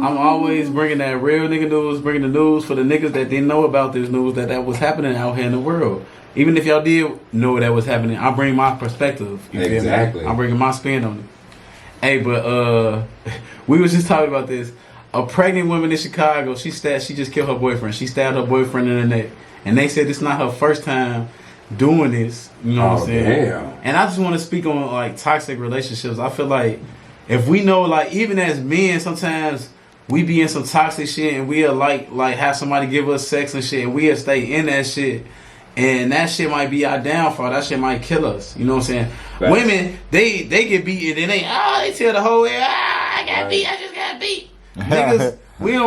Speaker 1: I'm always bringing that real nigga news, bringing the news for the niggas that didn't know about this news that was happening out here in the world. Even if y'all did know that was happening, I bring my perspective.
Speaker 2: Exactly.
Speaker 1: I'm bringing my spin on it. Hey, but we was just talking about this. A pregnant woman in Chicago, she just killed her boyfriend. She stabbed her boyfriend in the neck. And they said it's not her first time doing this. You know what I'm saying?
Speaker 2: Damn.
Speaker 1: And I just want to speak on like toxic relationships. I feel like if we know, like even as men, sometimes we be in some toxic shit and we'll like have somebody give us sex and shit and we'll stay in that shit. And that shit might be our downfall. That shit might kill us. You know what I'm saying?
Speaker 2: Right.
Speaker 1: Women, they get beat and they tell the whole way, I got beat, I just got beat. Niggas,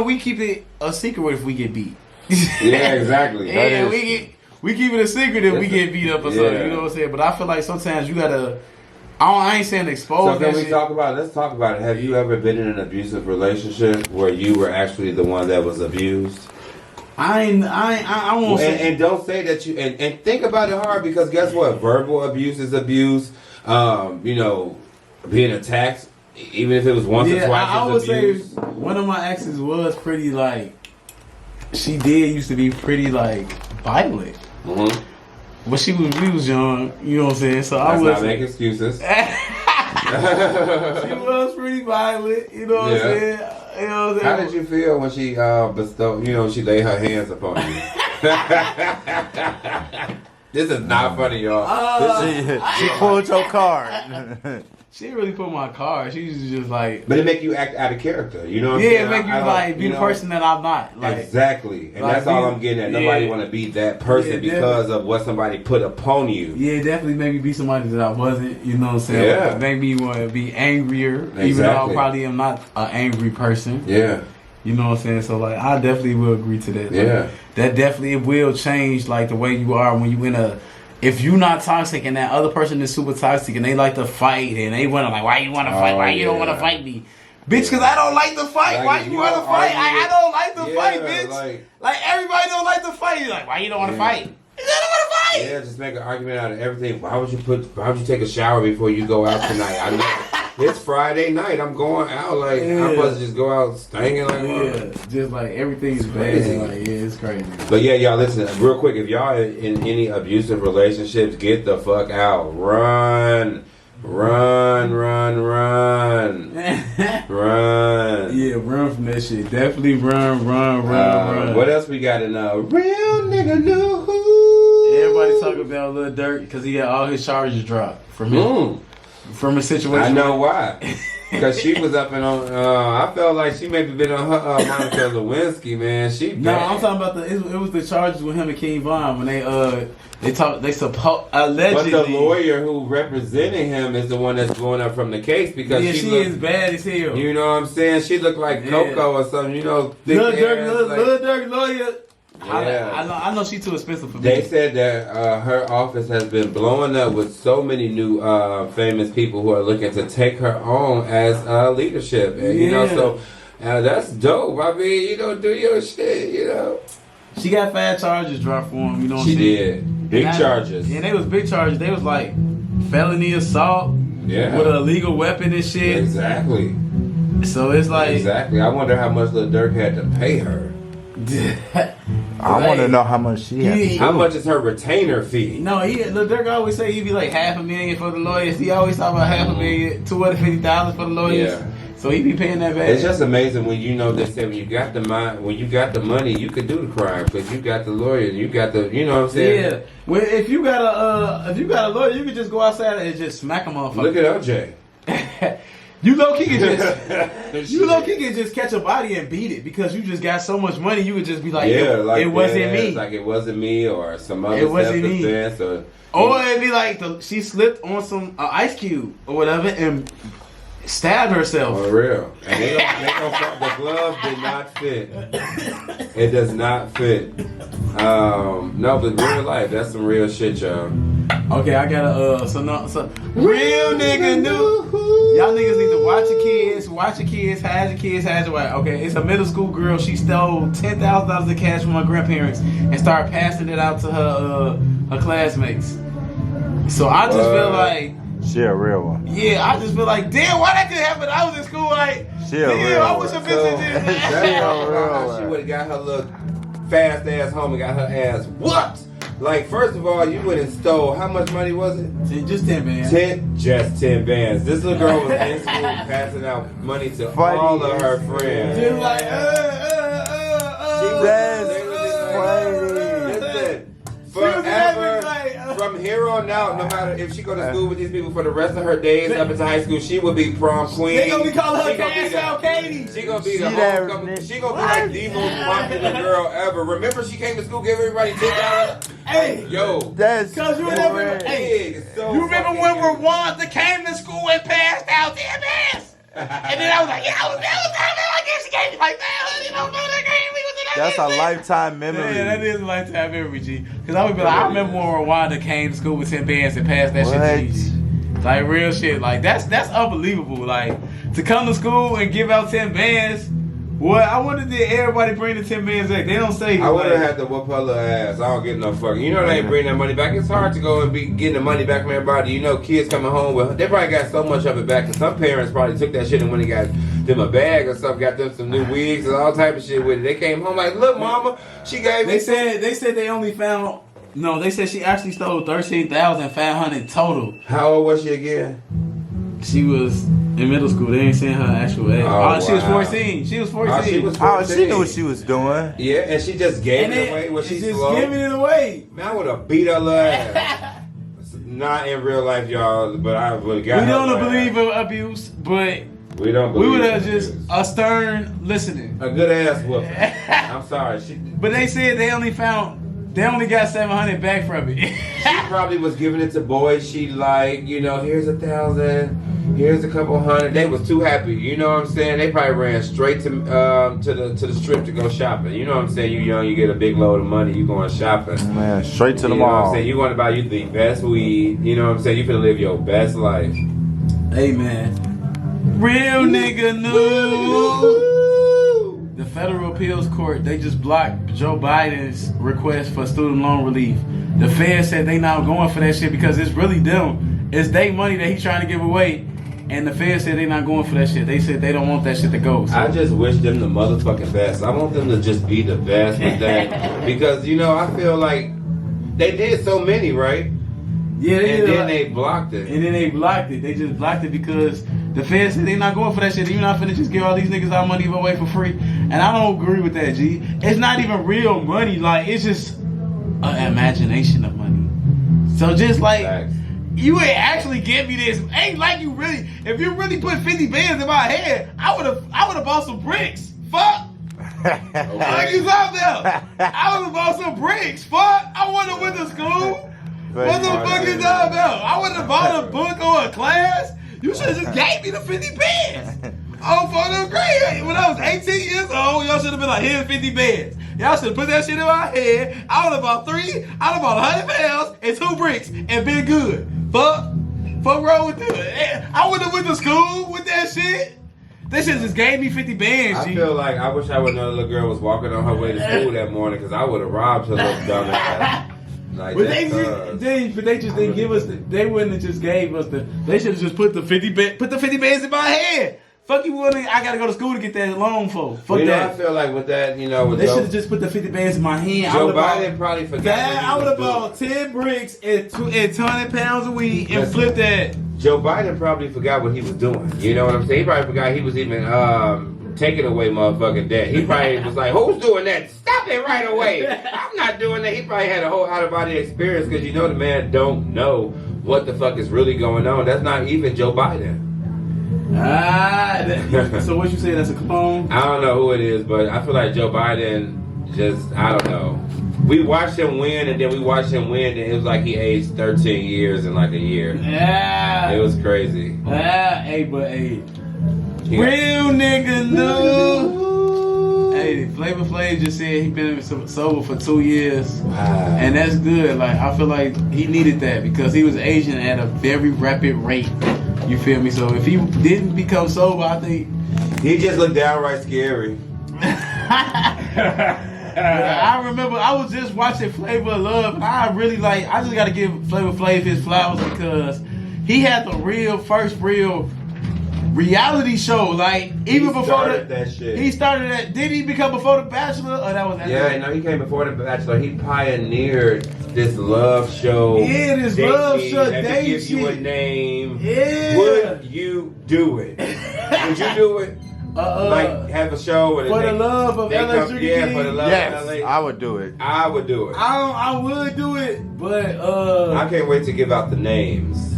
Speaker 1: we keep it a secret if we get beat.
Speaker 2: Yeah, exactly.
Speaker 1: Yeah, we keep it a secret if we get beat up or something. You know what I'm saying? But I feel like sometimes you gotta. I ain't saying expose.
Speaker 2: So can we talk about it? Let's talk about it. Have you ever been in an abusive relationship where you were actually the one that was abused?
Speaker 1: I won't say.
Speaker 2: And don't say that you and think about it hard because guess what? Verbal abuse is abuse. You know, being attacked, even if it was once or twice.
Speaker 1: I would
Speaker 2: abuse.
Speaker 1: say one of my exes was pretty like. She used to be pretty like violent.
Speaker 2: Mm-hmm.
Speaker 1: But we was young. You know what I'm saying? So
Speaker 2: Let's
Speaker 1: I was
Speaker 2: not make excuses.
Speaker 1: She was pretty violent, you know what I'm saying? You know what I'm saying?
Speaker 2: How did you feel when she bestowed, she laid her hands upon you? This is not funny, y'all.
Speaker 3: She pulled your card.
Speaker 1: She didn't really put my card. She was just like.
Speaker 2: But it make you act out of character, you know what I'm saying?
Speaker 1: Yeah, it make you like be the person that I'm not. Like,
Speaker 2: exactly. And
Speaker 1: like,
Speaker 2: that's all I'm getting at. Nobody want to be that person because of what somebody put upon you.
Speaker 1: Yeah, it definitely made me be somebody that I wasn't, you know what I'm saying?
Speaker 2: Yeah.
Speaker 1: Like, made me want to be angrier,
Speaker 2: Exactly.
Speaker 1: even though I probably am not an angry person.
Speaker 2: Yeah.
Speaker 1: You know what I'm saying? So, like, I definitely will agree to that. Like,
Speaker 2: Yeah.
Speaker 1: that definitely will change, like, the way you are when you in a... If you not toxic and that other person is super toxic and they like to fight and they want to, like, why you want to fight? Why you don't want to fight me? Bitch, because I don't like to fight.
Speaker 2: Like,
Speaker 1: why you want to fight? I don't like to fight, bitch.
Speaker 2: Like
Speaker 1: everybody don't like to fight. You're like, why you don't want to fight? I don't want to fight.
Speaker 2: Yeah, just make an argument out of everything. Why would you take a shower before you go out tonight? I know it's Friday night. I'm going out. Like I'm supposed to just go out stinging like
Speaker 1: just like everything is
Speaker 2: crazy.
Speaker 1: bad. Like, it's crazy.
Speaker 2: But yeah, y'all listen real quick. If y'all in any abusive relationships, get the fuck out. Run. Run.
Speaker 1: Yeah, run from that shit. Definitely run.
Speaker 2: What else we got in real nigga news?
Speaker 1: Everybody talking about Lil Durk because he got all his charges dropped from a situation.
Speaker 2: I know why. Because she was up and on. I felt like she maybe been on her Monica Lewinsky, man.
Speaker 1: No, I'm talking about it was the charges with him and King Von when they allegedly.
Speaker 2: But the lawyer who represented him is the one that's going up from the case because
Speaker 1: she is bad as hell.
Speaker 2: You know what I'm saying? She looked like Coco or something. You know,
Speaker 1: Lil Durk lawyer.
Speaker 2: Yeah.
Speaker 1: I know she's too expensive for me.
Speaker 2: They said that her office has been blowing up with so many new famous people who are looking to take her on as leadership, and so that's dope. I mean, do your shit,
Speaker 1: She got 5 charges dropped for him. You know what
Speaker 2: she
Speaker 1: I'm saying?
Speaker 2: did big charges.
Speaker 1: Yeah, they was big charges. They was like felony assault with an illegal weapon and shit.
Speaker 2: Exactly.
Speaker 1: So it's like
Speaker 2: exactly. I wonder how much Lil Durk had to pay her.
Speaker 3: I want to know how much she has.
Speaker 2: How much is her retainer fee?
Speaker 1: No, Lil Durk always say he'd be like $500,000 for the lawyers. He always talk about $500,000, $250,000 for the lawyers.
Speaker 2: Yeah.
Speaker 1: So he be paying that back.
Speaker 2: It's just amazing when they say when you got the money, you could do the crime because you got the lawyer, you got the, you know what I'm saying?
Speaker 1: Yeah. Well, if you got a lawyer, you can just go outside and just smack a motherfucker.
Speaker 2: Look at OJ.
Speaker 1: You low key can just catch a body and beat it because you just got so much money. You could just be like, it wasn't me.
Speaker 2: Like it wasn't me or some other
Speaker 1: it wasn't me. Or it'd be like she slipped on some ice cube or whatever and stabbed herself.
Speaker 2: For real. And the glove did not fit. It does not fit. No, but real life, that's some real shit, y'all.
Speaker 1: Okay, I got real nigga new. Y'all niggas need to watch your kids, hide your kids, Okay, it's a middle school girl. She stole $10,000 of cash from her grandparents and started passing it out to her classmates. So I just feel like
Speaker 3: she a real one.
Speaker 1: Yeah, I just feel like, damn, why that could happen? I was in school like, damn, I wish a bitch did that.
Speaker 2: She would have got her little fast ass home and got her ass whooped. Like, first of all, you went and stole, how much money was it?
Speaker 1: Just 10 bands.
Speaker 2: Just 10 bands. This little girl was in school passing out money to all of her friends.
Speaker 1: She was like,
Speaker 2: Listen, forever, from here on out, no matter if she go to school with these people for the rest of her days up into high school, she will be prom queen.
Speaker 1: They gonna be calling her Cash Out Katie.
Speaker 2: She gonna be the homecoming. She gonna be like the most popular girl ever. Remember, she came to school, gave everybody $10.
Speaker 1: Hey,
Speaker 2: yo,
Speaker 3: that's
Speaker 1: because you remember.
Speaker 2: Hey, so
Speaker 1: you remember when Rwanda came to school and passed out 10 bands? And then I was like, yeah, I was I guess she gave me like that. You know,
Speaker 3: that's a lifetime memory.
Speaker 1: Yeah, that is a lifetime memory, G. Because I would be like, I remember when Rwanda came to school with 10 bands and passed that shit to you. Like, real shit. Like, that's unbelievable. Like, to come to school and give out 10 bands. What? I wonder did everybody bring the 10 bands back? They don't say.
Speaker 2: I would have had to whoop her little ass. I don't get no fucking. You know they ain't bring that money back. It's hard to go and be getting the money back from everybody. You know, kids coming home with. They probably got so much of it back. And some parents probably took that shit and went and got them a bag or something. Got them some new wigs and all type of shit with it. They came home like, look, mama, she gave me.
Speaker 1: They said they only found. No, they said she actually stole $13,500 total.
Speaker 2: How old was she again?
Speaker 1: She was in middle school. They ain't saying her actual age.
Speaker 2: Oh,
Speaker 1: She was
Speaker 2: wow.
Speaker 1: 14. She was 14.
Speaker 2: Oh, she was
Speaker 3: Oh, she
Speaker 2: 14.
Speaker 3: knew what she was doing.
Speaker 2: Yeah, and she just gave
Speaker 1: And
Speaker 2: it away when
Speaker 1: she's
Speaker 2: she's
Speaker 1: just
Speaker 2: slow.
Speaker 1: giving it away.
Speaker 2: Man, I would have beat her little ass. Not in real life, y'all, but I would have got
Speaker 1: We
Speaker 2: her
Speaker 1: don't
Speaker 2: little
Speaker 1: believe
Speaker 2: ass.
Speaker 1: in abuse, but
Speaker 2: We don't
Speaker 1: we
Speaker 2: believe
Speaker 1: would have
Speaker 2: in
Speaker 1: just
Speaker 2: abuse.
Speaker 1: a stern listening.
Speaker 2: A good ass whooping. I'm sorry.
Speaker 1: But they said they only got 700 back from it.
Speaker 2: She probably was giving it to boys she liked, here's 1,000, here's a couple hundred. They was too happy, you know what I'm saying? They probably ran straight to the strip to go shopping. You know what I'm saying? You young, you get a big load of money, you going shopping.
Speaker 3: Man, straight to the
Speaker 2: You know what I'm
Speaker 3: mall.
Speaker 2: saying? You want to buy you the best weed, you know what I'm saying? You finna live your best life.
Speaker 1: Hey man, real nigga news. The federal appeals court, they just blocked Joe Biden's request for student loan relief. The Fed said they not going for that shit because it's really them. It's their money that he's trying to give away. And the Fed said they not going for that shit. They said they don't want that shit to go. So.
Speaker 2: I just wish them the motherfucking best. I want them to just be the best with that. Because, I feel like they did so many, right?
Speaker 1: Yeah, they
Speaker 2: And
Speaker 1: did.
Speaker 2: then they blocked it.
Speaker 1: And then they blocked it. They just blocked it because the Fed said they not going for that shit. You're not finna just give all these niggas our money away for free. And I don't agree with that, G. It's not even real money. Like, it's just an imagination of money. So just like,
Speaker 2: Facts.
Speaker 1: you ain't actually give me this. Ain't like you really, if you really put 50 bands in my head, I would have bought some bricks. Fuck. Like you out there. I would have bought some bricks. Fuck. I wouldn't have went to school. What the fuck you talking about? I wouldn't have bought a book or a class. You should have just gave me the 50 bands. Oh, for the grade. When I was 18 years old, y'all should have been like, here's 50 bands. Y'all should have put that shit in my head. I would have bought 3. I'd have bought 100 pounds and 2 bricks and been good. Fuck wrong with it. I wouldn't have went to school with that shit. They should have just gave me 50 bands,
Speaker 2: I
Speaker 1: G.
Speaker 2: feel like I wish I would know the little girl was walking on her way to school that morning because I would have robbed her little dumb ass. Like,
Speaker 1: But they just didn't give us they wouldn't have just gave us they should have just put the 50 bands in my head. Fuck you, I gotta go to school to get that loan for. Fuck
Speaker 2: I
Speaker 1: that.
Speaker 2: feel like with that, with
Speaker 1: They
Speaker 2: Joe,
Speaker 1: should have just put the 50 bands in my hand.
Speaker 2: Joe Biden probably forgot.
Speaker 1: That, I
Speaker 2: what
Speaker 1: would
Speaker 2: he
Speaker 1: have
Speaker 2: was
Speaker 1: bought
Speaker 2: doing.
Speaker 1: 10 bricks and 200 pounds of weed and
Speaker 2: Listen.
Speaker 1: flipped that.
Speaker 2: Joe Biden probably forgot what he was doing. You know what I'm saying? He probably forgot he was even taking away motherfucking debt. He probably was like, who's doing that? Stop it right away. I'm not doing that. He probably had a whole out-of-body experience because the man don't know what the fuck is really going on. That's not even Joe Biden.
Speaker 1: So what you say, that's a clone?
Speaker 2: I don't know who it is, but I feel like Joe Biden I don't know. We watched him win, and then we watched him win, and it was like he aged 13 years in like a year.
Speaker 1: Yeah.
Speaker 2: It was crazy.
Speaker 1: Hey.
Speaker 2: He got-
Speaker 1: Real nigga new. Hey, Flavor Flav just said he been sober for 2 years.
Speaker 2: Wow.
Speaker 1: And that's good. Like, I feel like he needed that because he was aging at a very rapid rate. You feel me? So if he didn't become sober, I think
Speaker 2: He just looked downright scary.
Speaker 1: I remember I was just watching Flavor of Love, and I just gotta give Flavor Flav his flowers because he had the first real reality show. Like even before
Speaker 2: started that shit.
Speaker 1: he started that. Did he become before The Bachelor, or that was after?
Speaker 2: Yeah, no, he came before The Bachelor. He pioneered this love show.
Speaker 1: Yeah, this love show,
Speaker 2: Let me
Speaker 1: dating
Speaker 2: give you a
Speaker 1: shit.
Speaker 2: name.
Speaker 1: Yeah.
Speaker 2: Would you do it? Would you do it? Like have a show with
Speaker 1: For the love of LA Sugar
Speaker 2: Yeah,
Speaker 1: King?
Speaker 2: for the love
Speaker 3: Yes,
Speaker 2: of LA.
Speaker 3: I would do it.
Speaker 2: I would do it.
Speaker 1: I would do it, but
Speaker 2: I can't wait to give out the names.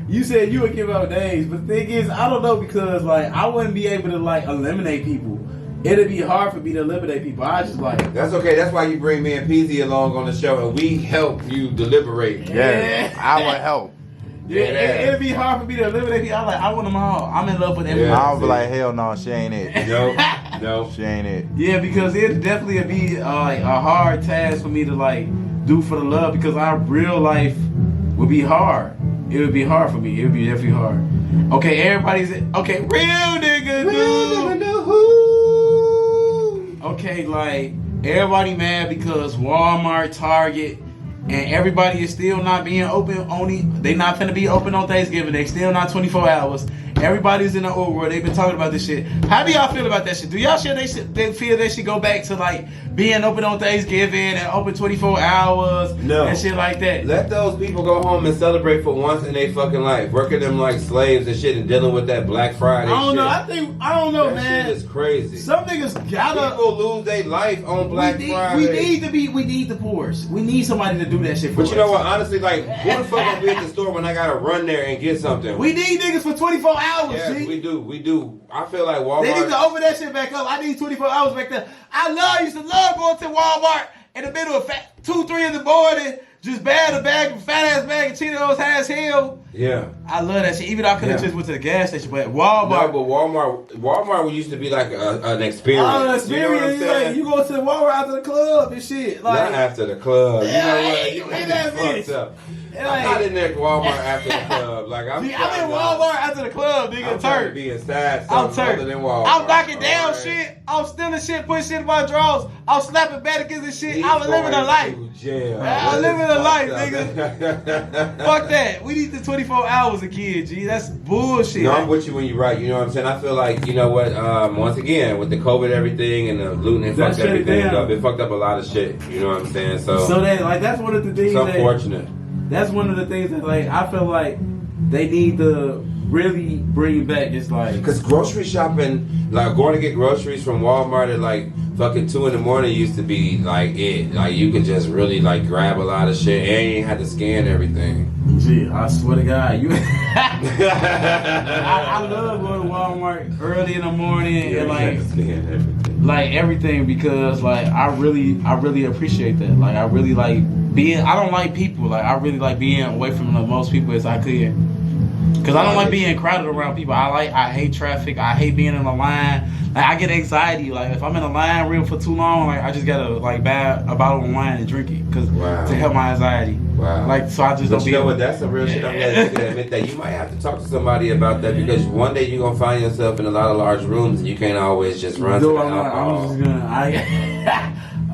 Speaker 1: you said you would give out names, but the thing is, I don't know because like I wouldn't be able to like eliminate people. It'd be hard for me to eliminate people. I just like
Speaker 2: That's okay. That's why you bring me and Peasy along on the show, and we help you deliberate.
Speaker 3: Yeah, I would help.
Speaker 1: yeah, it'd be hard for me to eliminate people. I want them all. I'm in love with everyone.
Speaker 2: Yeah.
Speaker 3: I would be like, hell no, she ain't it.
Speaker 2: No.
Speaker 3: She ain't it.
Speaker 1: Yeah, because it'd definitely be like a hard task for me to like do for the love because our real life would be hard. It would be hard for me. It would be definitely hard. Okay, everybody's okay. Real nigga, okay, like everybody mad because Walmart, Target, and everybody is still not being open. They not finna be open on Thanksgiving. They still not 24 hours. Everybody's in the old world. They've been talking about this shit. How do y'all feel about that shit? Do y'all they feel they should go back to like being open on Thanksgiving and open 24 hours and shit like that?
Speaker 2: Let those people go home and celebrate for once in their fucking life. Working them like slaves and shit and dealing with that Black Friday
Speaker 1: I don't
Speaker 2: shit.
Speaker 1: know. I don't know,
Speaker 2: that
Speaker 1: man.
Speaker 2: Shit is crazy.
Speaker 1: Some niggas gotta.
Speaker 2: People lose their life on Black Friday.
Speaker 1: We need the poorest. We need somebody to do that shit for us.
Speaker 2: But you know what? Honestly, like, who the fuck gonna be at the store when I gotta run there and get something?
Speaker 1: We need niggas for 24 hours.
Speaker 2: Yes,
Speaker 1: G.
Speaker 2: we do. I feel like Walmart.
Speaker 1: They need to open that shit back up. I need 24 hours back there. I used to love going to Walmart in the middle of 2-3 in the morning, just fat ass bag of Cheetos, high as hell.
Speaker 2: Yeah.
Speaker 1: I love that shit. Even though I could have just went to the gas station, but Walmart.
Speaker 2: No, but Walmart used to be like an experience.
Speaker 1: Oh, an experience.
Speaker 2: You know what I'm saying?
Speaker 1: You go to the Walmart after the club and shit. Like,
Speaker 2: not after the club. You know what? You
Speaker 1: in that
Speaker 2: fucked up. I'm
Speaker 1: like,
Speaker 2: not in there at Walmart after the club. Like I'm in
Speaker 1: Walmart after the club, nigga.
Speaker 2: I'm trying to be inside something other than Walmart.
Speaker 1: I'm knocking down shit. I'm stealing shit, putting shit in my drawers. I'm slapping mannequins and shit. I'm living a life. I'm living a life, nigga. Fuck that. We need the 24 hours a kid, G. That's bullshit.
Speaker 2: No, I'm with you when you're right. You know what I'm saying? I feel like, you know what, once again, with the COVID everything and the looting and fucked everything up, it fucked up a lot of shit. You know what I'm saying? So
Speaker 1: that, like, that's one of the things.
Speaker 2: It's unfortunate.
Speaker 1: That's one of the things that, like, I feel like they need to really bring back. It's like,
Speaker 2: because grocery shopping, like going to get groceries from Walmart at like fucking 2 a.m. used to be like it. Like you could just really like grab a lot of shit and you ain't had to scan everything.
Speaker 1: Gee, I swear to God, you. I love going to Walmart early in the morning and like everything because like I really appreciate that. Like I really like being. I don't like people. Like I really like being away from the most people as I could. Cause I don't like being crowded around people. I hate traffic. I hate being in a line. Like I get anxiety. Like if I'm in a line real for too long, like I just gotta like buy a bottle of wine and drink it, cause to help my anxiety.
Speaker 2: Wow.
Speaker 1: Like so I just don't.
Speaker 2: You know what? That's some real shit. I'm glad you can admit that. You might have to talk to somebody about that because one day you're gonna find yourself in a lot of large rooms and you can't always just run to the alcohol.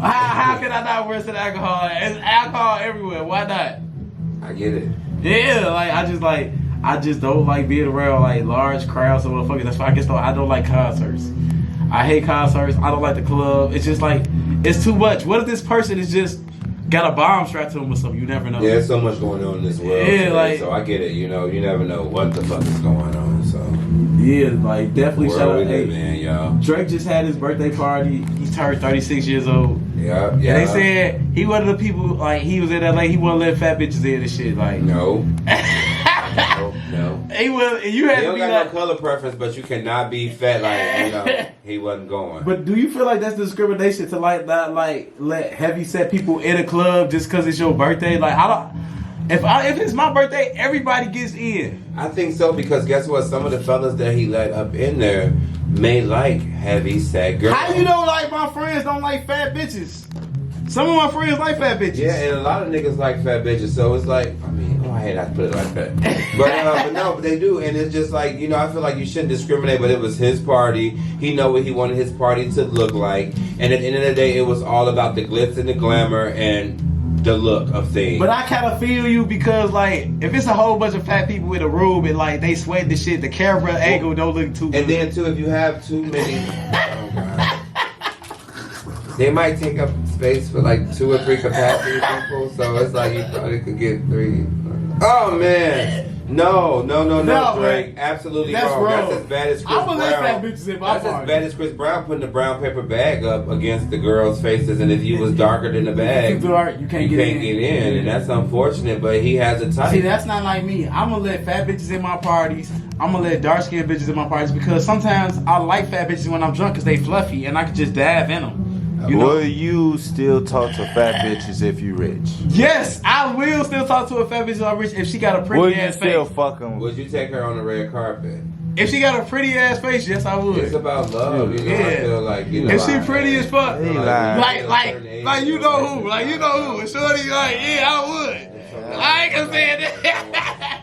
Speaker 1: How can I not run to the alcohol? There's alcohol everywhere. Why not?
Speaker 2: I get it.
Speaker 1: Yeah, like I just don't like being around like large crowds of motherfuckers. That's why I guess I don't like concerts. I hate concerts. I don't like the club. It's just like it's too much. What if this person is just got a bomb strapped to him or something? You never know.
Speaker 2: Yeah, there's so much going on in this world.
Speaker 1: Yeah,
Speaker 2: today,
Speaker 1: like
Speaker 2: so I get it. You know, you never know what the fuck is going on. So
Speaker 1: yeah, like definitely shout out.
Speaker 2: Hey, man, y'all.
Speaker 1: Drake just had his birthday party. He turned 36 years old.
Speaker 2: Yeah.
Speaker 1: And they said he one of the people like he was in LA. He wouldn't let fat bitches in and shit. Like
Speaker 2: no. No.
Speaker 1: He will. You had
Speaker 2: he
Speaker 1: to
Speaker 2: don't
Speaker 1: be
Speaker 2: got
Speaker 1: like,
Speaker 2: no color preference, but you cannot be fat like he wasn't going.
Speaker 1: But do you feel like that's discrimination to like not like let heavy set people in a club just because it's your birthday? Like if it's my birthday, everybody gets in.
Speaker 2: I think so because guess what? Some of the fellas that he let up in there may like heavy set girls.
Speaker 1: How you know like my friends don't like fat bitches? Some of my friends like fat bitches.
Speaker 2: Yeah, and a lot of niggas like fat bitches. So it's like, I mean, I hate not to put it like that. But they do. And it's just like, you know, I feel like you shouldn't discriminate, but it was his party. He know what he wanted his party to look like. And at the end of the day, it was all about the glitz and the glamour and the look of things.
Speaker 1: But I kind of feel you because, like, if it's a whole bunch of fat people in a room and, like, they sweat the shit, the camera angle don't look too good.
Speaker 2: And then, too, if you have too many... Oh, God. They might take up space for like 2 or 3 capacity people, so it's like you probably could get 3. Oh man, no, Drake, man. Absolutely wrong. That's as bad as Chris Brown.
Speaker 1: That's
Speaker 2: as bad as Chris Brown putting the brown paper bag up against the girls' faces, and if you was darker than the bag,
Speaker 1: you can't get in,
Speaker 2: and that's unfortunate. But he has a type.
Speaker 1: See, that's not like me. I'm gonna let fat bitches in my parties. I'm gonna let dark skinned bitches in my parties because sometimes I like fat bitches when I'm drunk because they fluffy and I can just dive in them.
Speaker 3: Will you still talk to fat bitches if you rich?
Speaker 1: Yes, I will still talk to a fat bitch if I'm rich if she got a pretty ass face.
Speaker 2: Would you take her on the red carpet?
Speaker 1: If she got a pretty ass face, yes, I would.
Speaker 2: It's about love, you know.
Speaker 1: Yeah.
Speaker 2: I feel like, you know,
Speaker 1: if she pretty as fuck, like you know who,
Speaker 2: like
Speaker 1: you know who. Shorty, like, yeah, I would. I ain't gonna say that.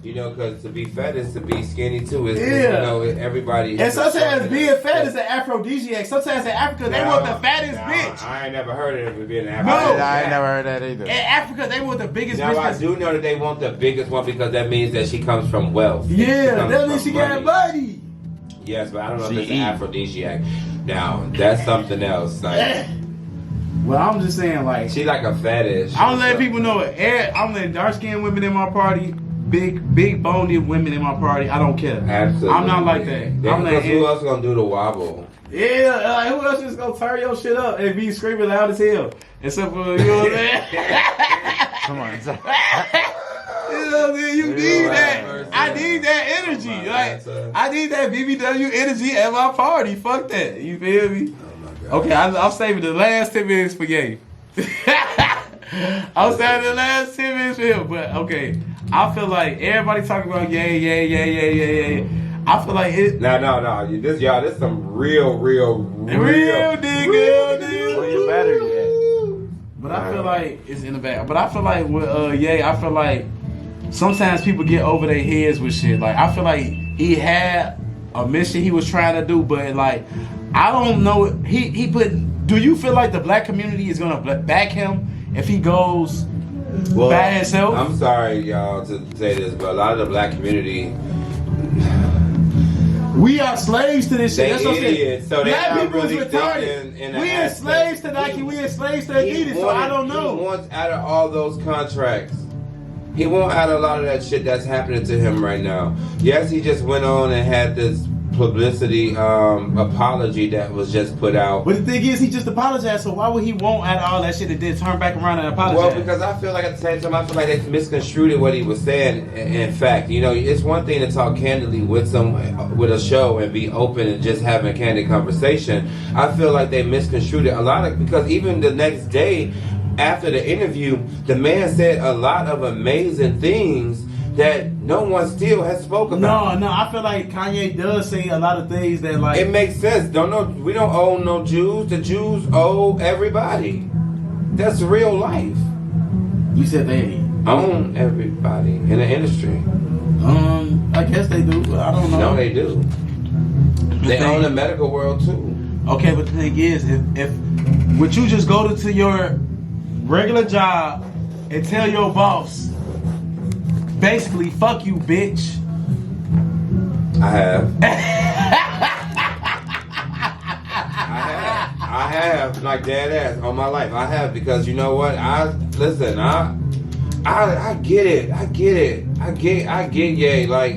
Speaker 2: You know, because to be fat is to be skinny too. It's,
Speaker 1: Yeah.
Speaker 2: you know, everybody.
Speaker 1: And sometimes being fat is an aphrodisiac. Sometimes in Africa, they want the fattest bitch.
Speaker 2: I ain't never heard of it being an
Speaker 1: No.
Speaker 2: African.
Speaker 3: I ain't never heard that either.
Speaker 1: In Africa, they want the biggest
Speaker 2: Now,
Speaker 1: bitch.
Speaker 2: I do know that they want the biggest one because that means that she comes from wealth.
Speaker 1: Yeah,
Speaker 2: comes
Speaker 1: that means
Speaker 2: from
Speaker 1: she got money.
Speaker 2: Yes, but I don't know if
Speaker 3: She
Speaker 2: it's an
Speaker 3: eat.
Speaker 2: aphrodisiac. Now, that's something else. Like,
Speaker 1: Well, I'm just saying, like,
Speaker 2: she like a fetish.
Speaker 1: I'm letting people know it. I'm letting dark skinned women in my party, big boned women in my party. I don't care.
Speaker 2: Absolutely.
Speaker 1: I'm not like that. I'm
Speaker 2: Because who
Speaker 1: letting.
Speaker 2: else gonna do the wobble?
Speaker 1: Yeah, like, who else is gonna turn your shit up and be screaming loud as hell? Except for, you know what I'm saying?
Speaker 3: Come on.
Speaker 1: You know what I'm saying? You need that.
Speaker 2: Right.
Speaker 1: I need that energy.
Speaker 2: Oh my
Speaker 1: Like,
Speaker 2: God.
Speaker 1: I need that BBW energy at my party. Fuck that. You feel me? Okay, I'm saving the last 10 minutes for Ye. I'm saving the last 10 minutes for him. But okay, I feel like everybody talking about Ye. I feel like it.
Speaker 2: No. This some real
Speaker 1: Real nigga.
Speaker 3: Well, you better yet.
Speaker 1: But I feel like it's in the back. But I feel like with Ye, I feel like sometimes people get over their heads with shit. Like, I feel like he had a mission he was trying to do, but like, I don't know. He put. Do you feel like the black community is gonna back him if he goes by himself?
Speaker 2: I'm sorry, y'all, to say this, but a lot of the black community,
Speaker 1: We are slaves to this shit.
Speaker 2: they
Speaker 1: That's what I'm saying.
Speaker 2: idiots. So they
Speaker 1: Black
Speaker 2: not
Speaker 1: people
Speaker 2: really
Speaker 1: is retarded.
Speaker 2: thinking in
Speaker 1: We
Speaker 2: an
Speaker 1: are slaves to
Speaker 2: aspect.
Speaker 1: Nike. We are slaves to Adidas. So I don't know.
Speaker 2: He wants out of all those contracts. He won't out of a lot of that shit that's happening to him right now. Yes, he just went on and had this publicity apology that was just put out.
Speaker 1: But the thing is, he just apologized. So why would he want out of all that shit and then turn back around and apologize?
Speaker 2: Well, because I feel like at the same time, I feel like they misconstrued what he was saying. In fact, you know, it's one thing to talk candidly with a show and be open and just having a candid conversation. I feel like they misconstrued it a lot because even the next day after the interview, the man said a lot of amazing things that no one still has spoken about.
Speaker 1: No, I feel like Kanye does say a lot of things that like
Speaker 2: It makes sense. We don't own no Jews. The Jews owe everybody. That's real life.
Speaker 1: you said they.
Speaker 2: Own everybody in the industry.
Speaker 1: I guess they do, but I don't know.
Speaker 2: No, they do. They own the medical world too.
Speaker 1: Okay, but the thing is, if would you just go to your regular job and tell your boss, basically, fuck you, bitch?
Speaker 2: I have, like dead ass on my life. I have because you know what? I get it. I get Ye. Like,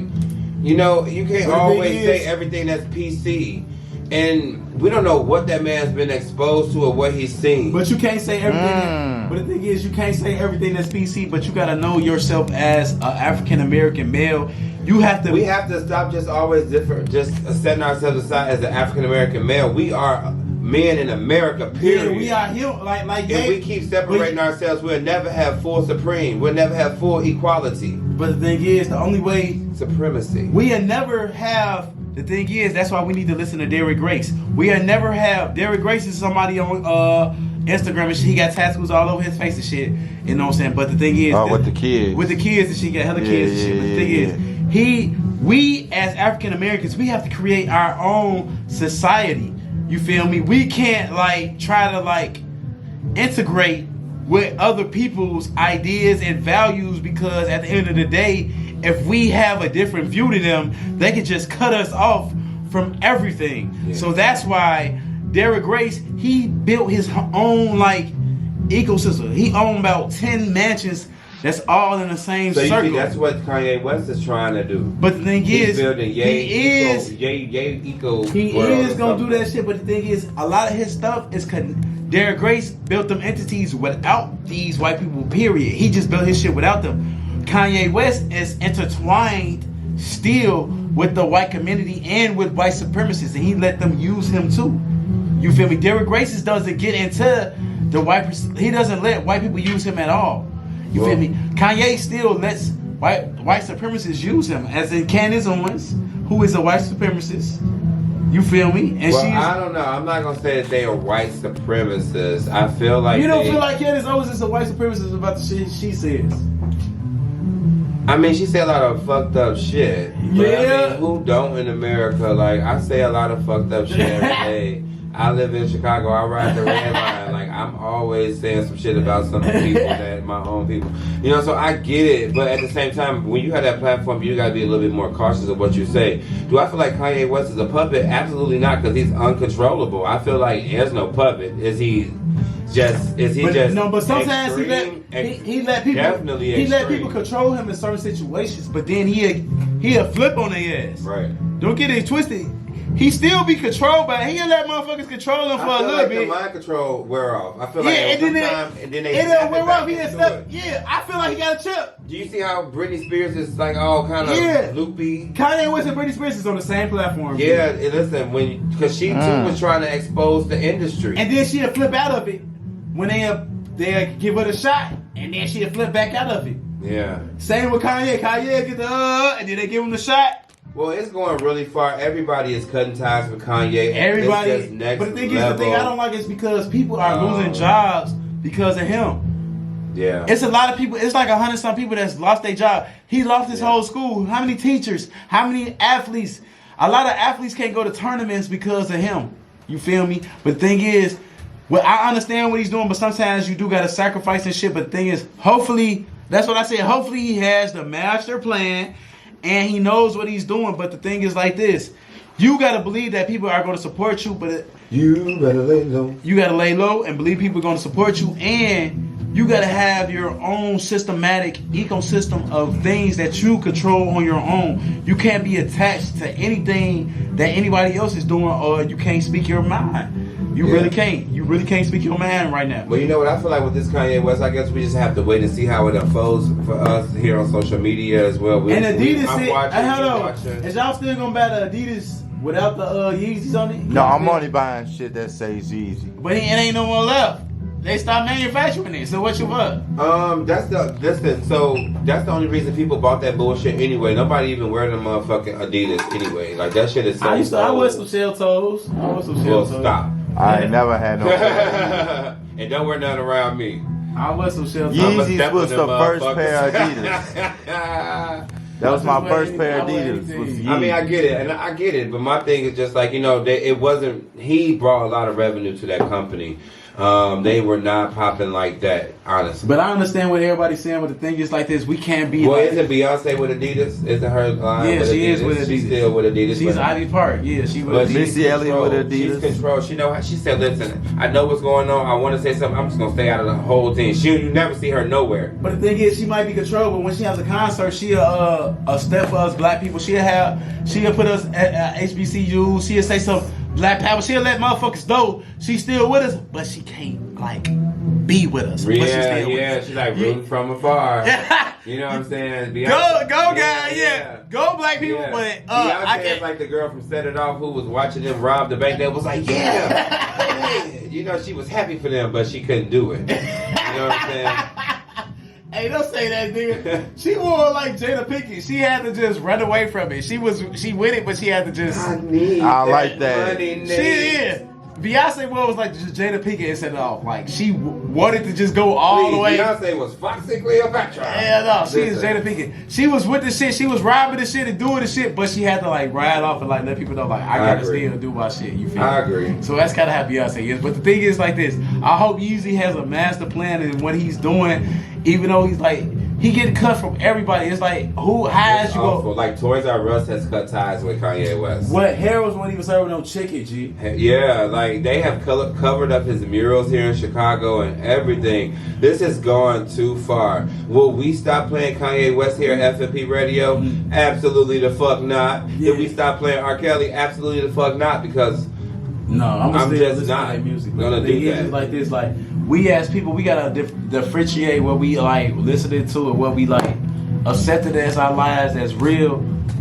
Speaker 2: you know, you can't
Speaker 1: But the
Speaker 2: always
Speaker 1: thing
Speaker 2: say
Speaker 1: is-
Speaker 2: everything that's PC, and we don't know what that man's been exposed to or what he's seen.
Speaker 1: But you can't say everything. But the thing is, you can't say everything that's PC. But you gotta know yourself as an African American male. You have to.
Speaker 2: We have to stop just always just setting ourselves aside as an African American male. We are men in America, period.
Speaker 1: Yeah, we are here like
Speaker 2: If we keep separating ourselves, we'll never have full supreme. We'll never have full equality.
Speaker 1: But the thing is, the only way
Speaker 2: Supremacy.
Speaker 1: we'll never have. The thing is, that's why we need to listen to Derrick Grace. We'll never have. Derrick Grace is somebody on Instagram and shit. He got tattoos all over his face and shit. You know what I'm saying? But the thing is,
Speaker 3: with the kids.
Speaker 1: with the kids and she got hella kids and shit. But the thing is, we as African Americans, we have to create our own society. You feel me? We can't like try to like integrate with other people's ideas and values because at the end of the day, if we have a different view to them, they can just cut us off from everything.
Speaker 2: Yeah.
Speaker 1: So that's why Derrick Grace, he built his own like ecosystem. He owned about 10 mansions that's all in the same
Speaker 2: So you
Speaker 1: circle.
Speaker 2: see, that's what Kanye West is trying to do.
Speaker 1: But the thing
Speaker 2: He's
Speaker 1: is,
Speaker 2: building
Speaker 1: he is
Speaker 2: eco.
Speaker 1: he
Speaker 2: world
Speaker 1: is
Speaker 2: or
Speaker 1: gonna do
Speaker 2: something.
Speaker 1: that shit. But the thing is, a lot of his stuff is Derrick Grace built them entities without these white people. Period. He just built his shit without them. Kanye West is intertwined still with the white community and with white supremacists, and he let them use him too. You feel me? Derrick Grace doesn't get into the white. He doesn't let white people use him at all. You feel me? Kanye still lets white supremacists use him, as in Candace Owens, who is a white supremacist. You feel me? And
Speaker 2: Well,
Speaker 1: she's.
Speaker 2: I don't know. I'm not gonna say that they are white supremacists. I feel like
Speaker 1: You don't feel like Candace Owens is a white supremacist about the shit she says.
Speaker 2: I mean, she say a lot of fucked up shit. But I mean, who don't in America? Like, I say a lot of fucked up shit every day. I live in Chicago. I ride the red line. Like, I'm always saying some shit about some people that my own people. You know, so I get it. But at the same time, when you have that platform, you gotta be a little bit more cautious of what you say. Do I feel like Kanye West is a puppet? Absolutely not, because he's uncontrollable. I feel like there's no puppet. Is he just
Speaker 1: no, but sometimes
Speaker 2: extreme?
Speaker 1: he let people
Speaker 2: Definitely
Speaker 1: he let
Speaker 2: extreme.
Speaker 1: people control him in certain situations, but then he'll flip on their ass.
Speaker 2: Right.
Speaker 1: Don't get it twisted. He still be controlled by he'll let motherfuckers control him for a little bit.
Speaker 2: The mind control wear off. I feel like
Speaker 1: and then it'll wear off. I feel like he got a chip.
Speaker 2: Do you see how Britney Spears is like all kind of loopy?
Speaker 1: Kanye West and Britney Spears is on the same platform.
Speaker 2: Yeah, and listen, because she too was trying to expose the industry,
Speaker 1: and then she'll flip out of it when they give her the shot, and then she'll flip back out of it.
Speaker 2: Yeah.
Speaker 1: Same with Kanye. Kanye get the and then they give him the shot.
Speaker 2: Well, it's going really far. Everybody is cutting ties with Kanye.
Speaker 1: Everybody,
Speaker 2: it's just next
Speaker 1: but the thing
Speaker 2: level.
Speaker 1: is, the thing I don't like is because people are losing jobs because of him.
Speaker 2: Yeah.
Speaker 1: It's a lot of people. It's like 100-some people that's lost their job. He lost his whole school. How many teachers? How many athletes? A lot of athletes can't go to tournaments because of him. You feel me? But the thing is, well, I understand what he's doing, but sometimes you do got to sacrifice and shit. But the thing is, hopefully, that's what I said. Hopefully, he has the master plan. And he knows what he's doing, but the thing is like this: you gotta believe that people are going to support you, but
Speaker 2: you better lay low.
Speaker 1: You gotta lay low and believe people are going to support you, and you gotta have your own systematic ecosystem of things that you control on your own. You can't be attached to anything that anybody else is doing, or you can't speak your mind. You really can't. You really can't speak your mind right now.
Speaker 2: Well, you know what? I feel like with this Kanye West, I guess we just have to wait and see how it unfolds for us here on social media as well.
Speaker 1: And Adidas said, is y'all still gonna buy the Adidas without the Yeezys on it?
Speaker 3: No, I'm only buying shit that says Yeezy.
Speaker 1: But it ain't no one left. They stopped manufacturing it. So what you want?
Speaker 2: That's the only reason people bought that bullshit anyway. Nobody even wear them motherfucking Adidas anyway. Like that shit is so.
Speaker 1: I wear some shell toes.
Speaker 2: Stop.
Speaker 3: I ain't never had no.
Speaker 2: And don't wear none around me.
Speaker 1: I wear some shell toes.
Speaker 3: Yeezys was the first pair of Adidas. That was my first pair of Adidas.
Speaker 2: I mean, I get it, but my thing is just like, you know, it wasn't. He brought a lot of revenue to that company. They were not popping like that, honestly.
Speaker 1: But I understand what everybody's saying, but the thing is like this, we can't be
Speaker 2: well,
Speaker 1: like...
Speaker 2: isn't Beyonce with Adidas? Isn't her line
Speaker 1: yeah,
Speaker 2: with
Speaker 1: she
Speaker 2: Adidas?
Speaker 1: is with Adidas.
Speaker 2: She's still with Adidas.
Speaker 1: She's Ivy Park. Yeah, she with Adidas.
Speaker 3: Missy Elliott with Adidas.
Speaker 2: She's controlled. She know how. She said, listen, I know what's going on. I want to say something. I'm just going to stay out of the whole thing. You never see her nowhere.
Speaker 1: But the thing is, she might be controlled, but when she has a concert, she'll a step for us black people. She'll put us at HBCU. She'll say some black power. She'll let motherfuckers know she's still with us, but she can't, like, be with us.
Speaker 2: Yeah, she's like rooting from afar. You know what I'm saying? Beyonce,
Speaker 1: go, guys, yeah. Go, black people.
Speaker 2: Yeah.
Speaker 1: But
Speaker 2: Beyonce is like the girl from Set It Off who was watching them rob the bank. That was like, yeah. You know, she was happy for them, but she couldn't do it. You know what I'm saying?
Speaker 1: Hey, don't say that, nigga. She wore like Jada Pinkett. She had to just run away from it. She with it, but she had to just.
Speaker 3: I like that.
Speaker 2: Money,
Speaker 1: she is. Beyonce was like just Jada Pinkett and set it off. Like she wanted to just go all the way.
Speaker 2: Beyonce was Foxy Cleopatra.
Speaker 1: Yeah, no, she is Jada Pinkett. She was with the shit. She was robbing the shit and doing the shit, but she had to like ride off and like let people know like I gotta still do my shit. You feel me?
Speaker 2: I agree.
Speaker 1: So that's kind of how Beyonce is. But the thing is like this. I hope Yeezy has a master plan in what he's doing, even though he's like. He getting cut from everybody. It's like, how you go?
Speaker 2: Like Toys R Us has cut ties with Kanye West.
Speaker 1: What? Harold's when he was serving no chicken, G.
Speaker 2: Yeah, like they have covered up his murals here in Chicago and everything. This has gone too far. Will we stop playing Kanye West here at F.M.P Radio? Mm-hmm. Absolutely the fuck not.
Speaker 1: Yeah.
Speaker 2: Did we stop playing R. Kelly? Absolutely the fuck not, because
Speaker 1: no, I'm
Speaker 2: just not
Speaker 1: music.
Speaker 2: gonna do that.
Speaker 1: Like this, like we as people, we gotta differentiate what we like listening to and what we like accepted as our lives as real.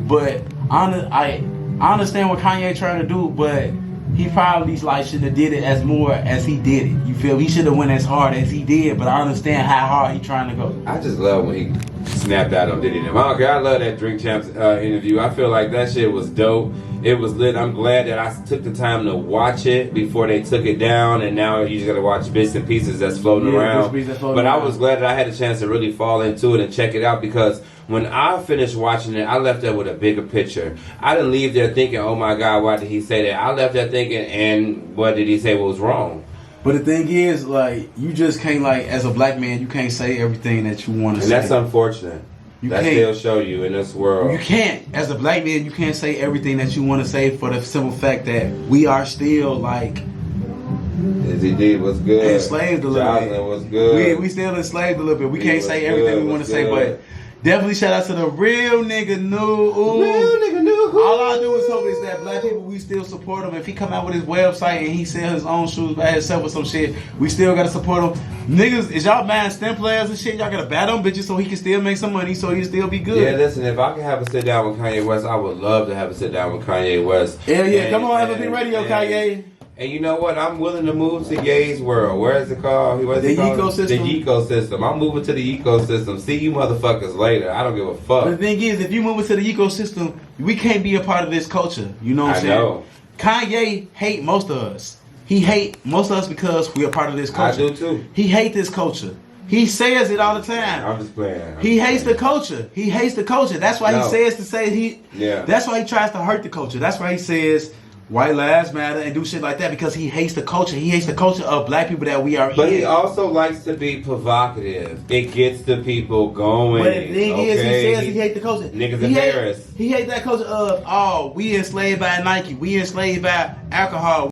Speaker 1: But I understand what Kanye trying to do, but he probably like shouldn't have did it as more as he did it. You feel? He should have went as hard as he did. But I understand how hard he trying to go.
Speaker 2: I just love when he snapped out on Diddy. I don't care. I love that Drink Champs interview. I feel like that shit was dope. It was lit. I'm glad that I took the time to watch it before they took it down, and now you just gotta watch bits and pieces that's floating around. But I was glad that I had a chance to really fall into it and check it out, because when I finished watching it, I left there with a bigger picture. I didn't leave there thinking, oh my God, why did he say that? I left there thinking, and what did he say was wrong?
Speaker 1: But the thing is, like, you just can't, like, as a black man, you can't say everything that you want to say.
Speaker 2: And that's unfortunate. That still show you in this world.
Speaker 1: You can't. As a black man, you can't say everything that you want to say for the simple fact that we are still, like...
Speaker 2: ZD was good.
Speaker 1: Enslaved a little bit.
Speaker 2: Jocelyn was good.
Speaker 1: We still enslaved a little bit. We can't say everything we want to say, but... Definitely shout out to the real nigga new.
Speaker 2: Real nigga new.
Speaker 1: All I do is hope is that black people, we still support him. If he come out with his website and he sell his own shoes by himself or some shit, we still gotta support him. Niggas, is y'all buying STEM players and shit? Y'all gotta buy them bitches so he can still make some money, so he can still be good.
Speaker 2: Yeah, listen, if I could have a sit down with Kanye West, I would love to have a sit down with Kanye West.
Speaker 1: Hell yeah, come on F.M.P Radio, Kanye.
Speaker 2: And you know what? I'm willing to move to Ye's world. Where is it called?
Speaker 1: The ecosystem.
Speaker 2: The ecosystem. I'm moving to the ecosystem. See you motherfuckers later. I don't give a fuck.
Speaker 1: But the thing is, if you move into the ecosystem, we can't be a part of this culture. You know what I'm saying?
Speaker 2: know.
Speaker 1: Kanye hate most of us. He hate most of us because we are part of this culture.
Speaker 2: I do too.
Speaker 1: He hate this culture. He says it all the time.
Speaker 2: I'm just playing.
Speaker 1: He hates the culture. He hates the culture. That's why he says to say he.
Speaker 2: Yeah.
Speaker 1: That's why he tries to hurt the culture. That's why he says white lives matter and do shit like that, because he hates the culture. He hates the culture of black people that we are.
Speaker 2: But he also likes to be provocative. It gets the people going.
Speaker 1: But the thing is, he says he hates the culture.
Speaker 2: Niggas in Paris.
Speaker 1: He hates that culture of, oh, we enslaved by Nike. We enslaved by alcohol.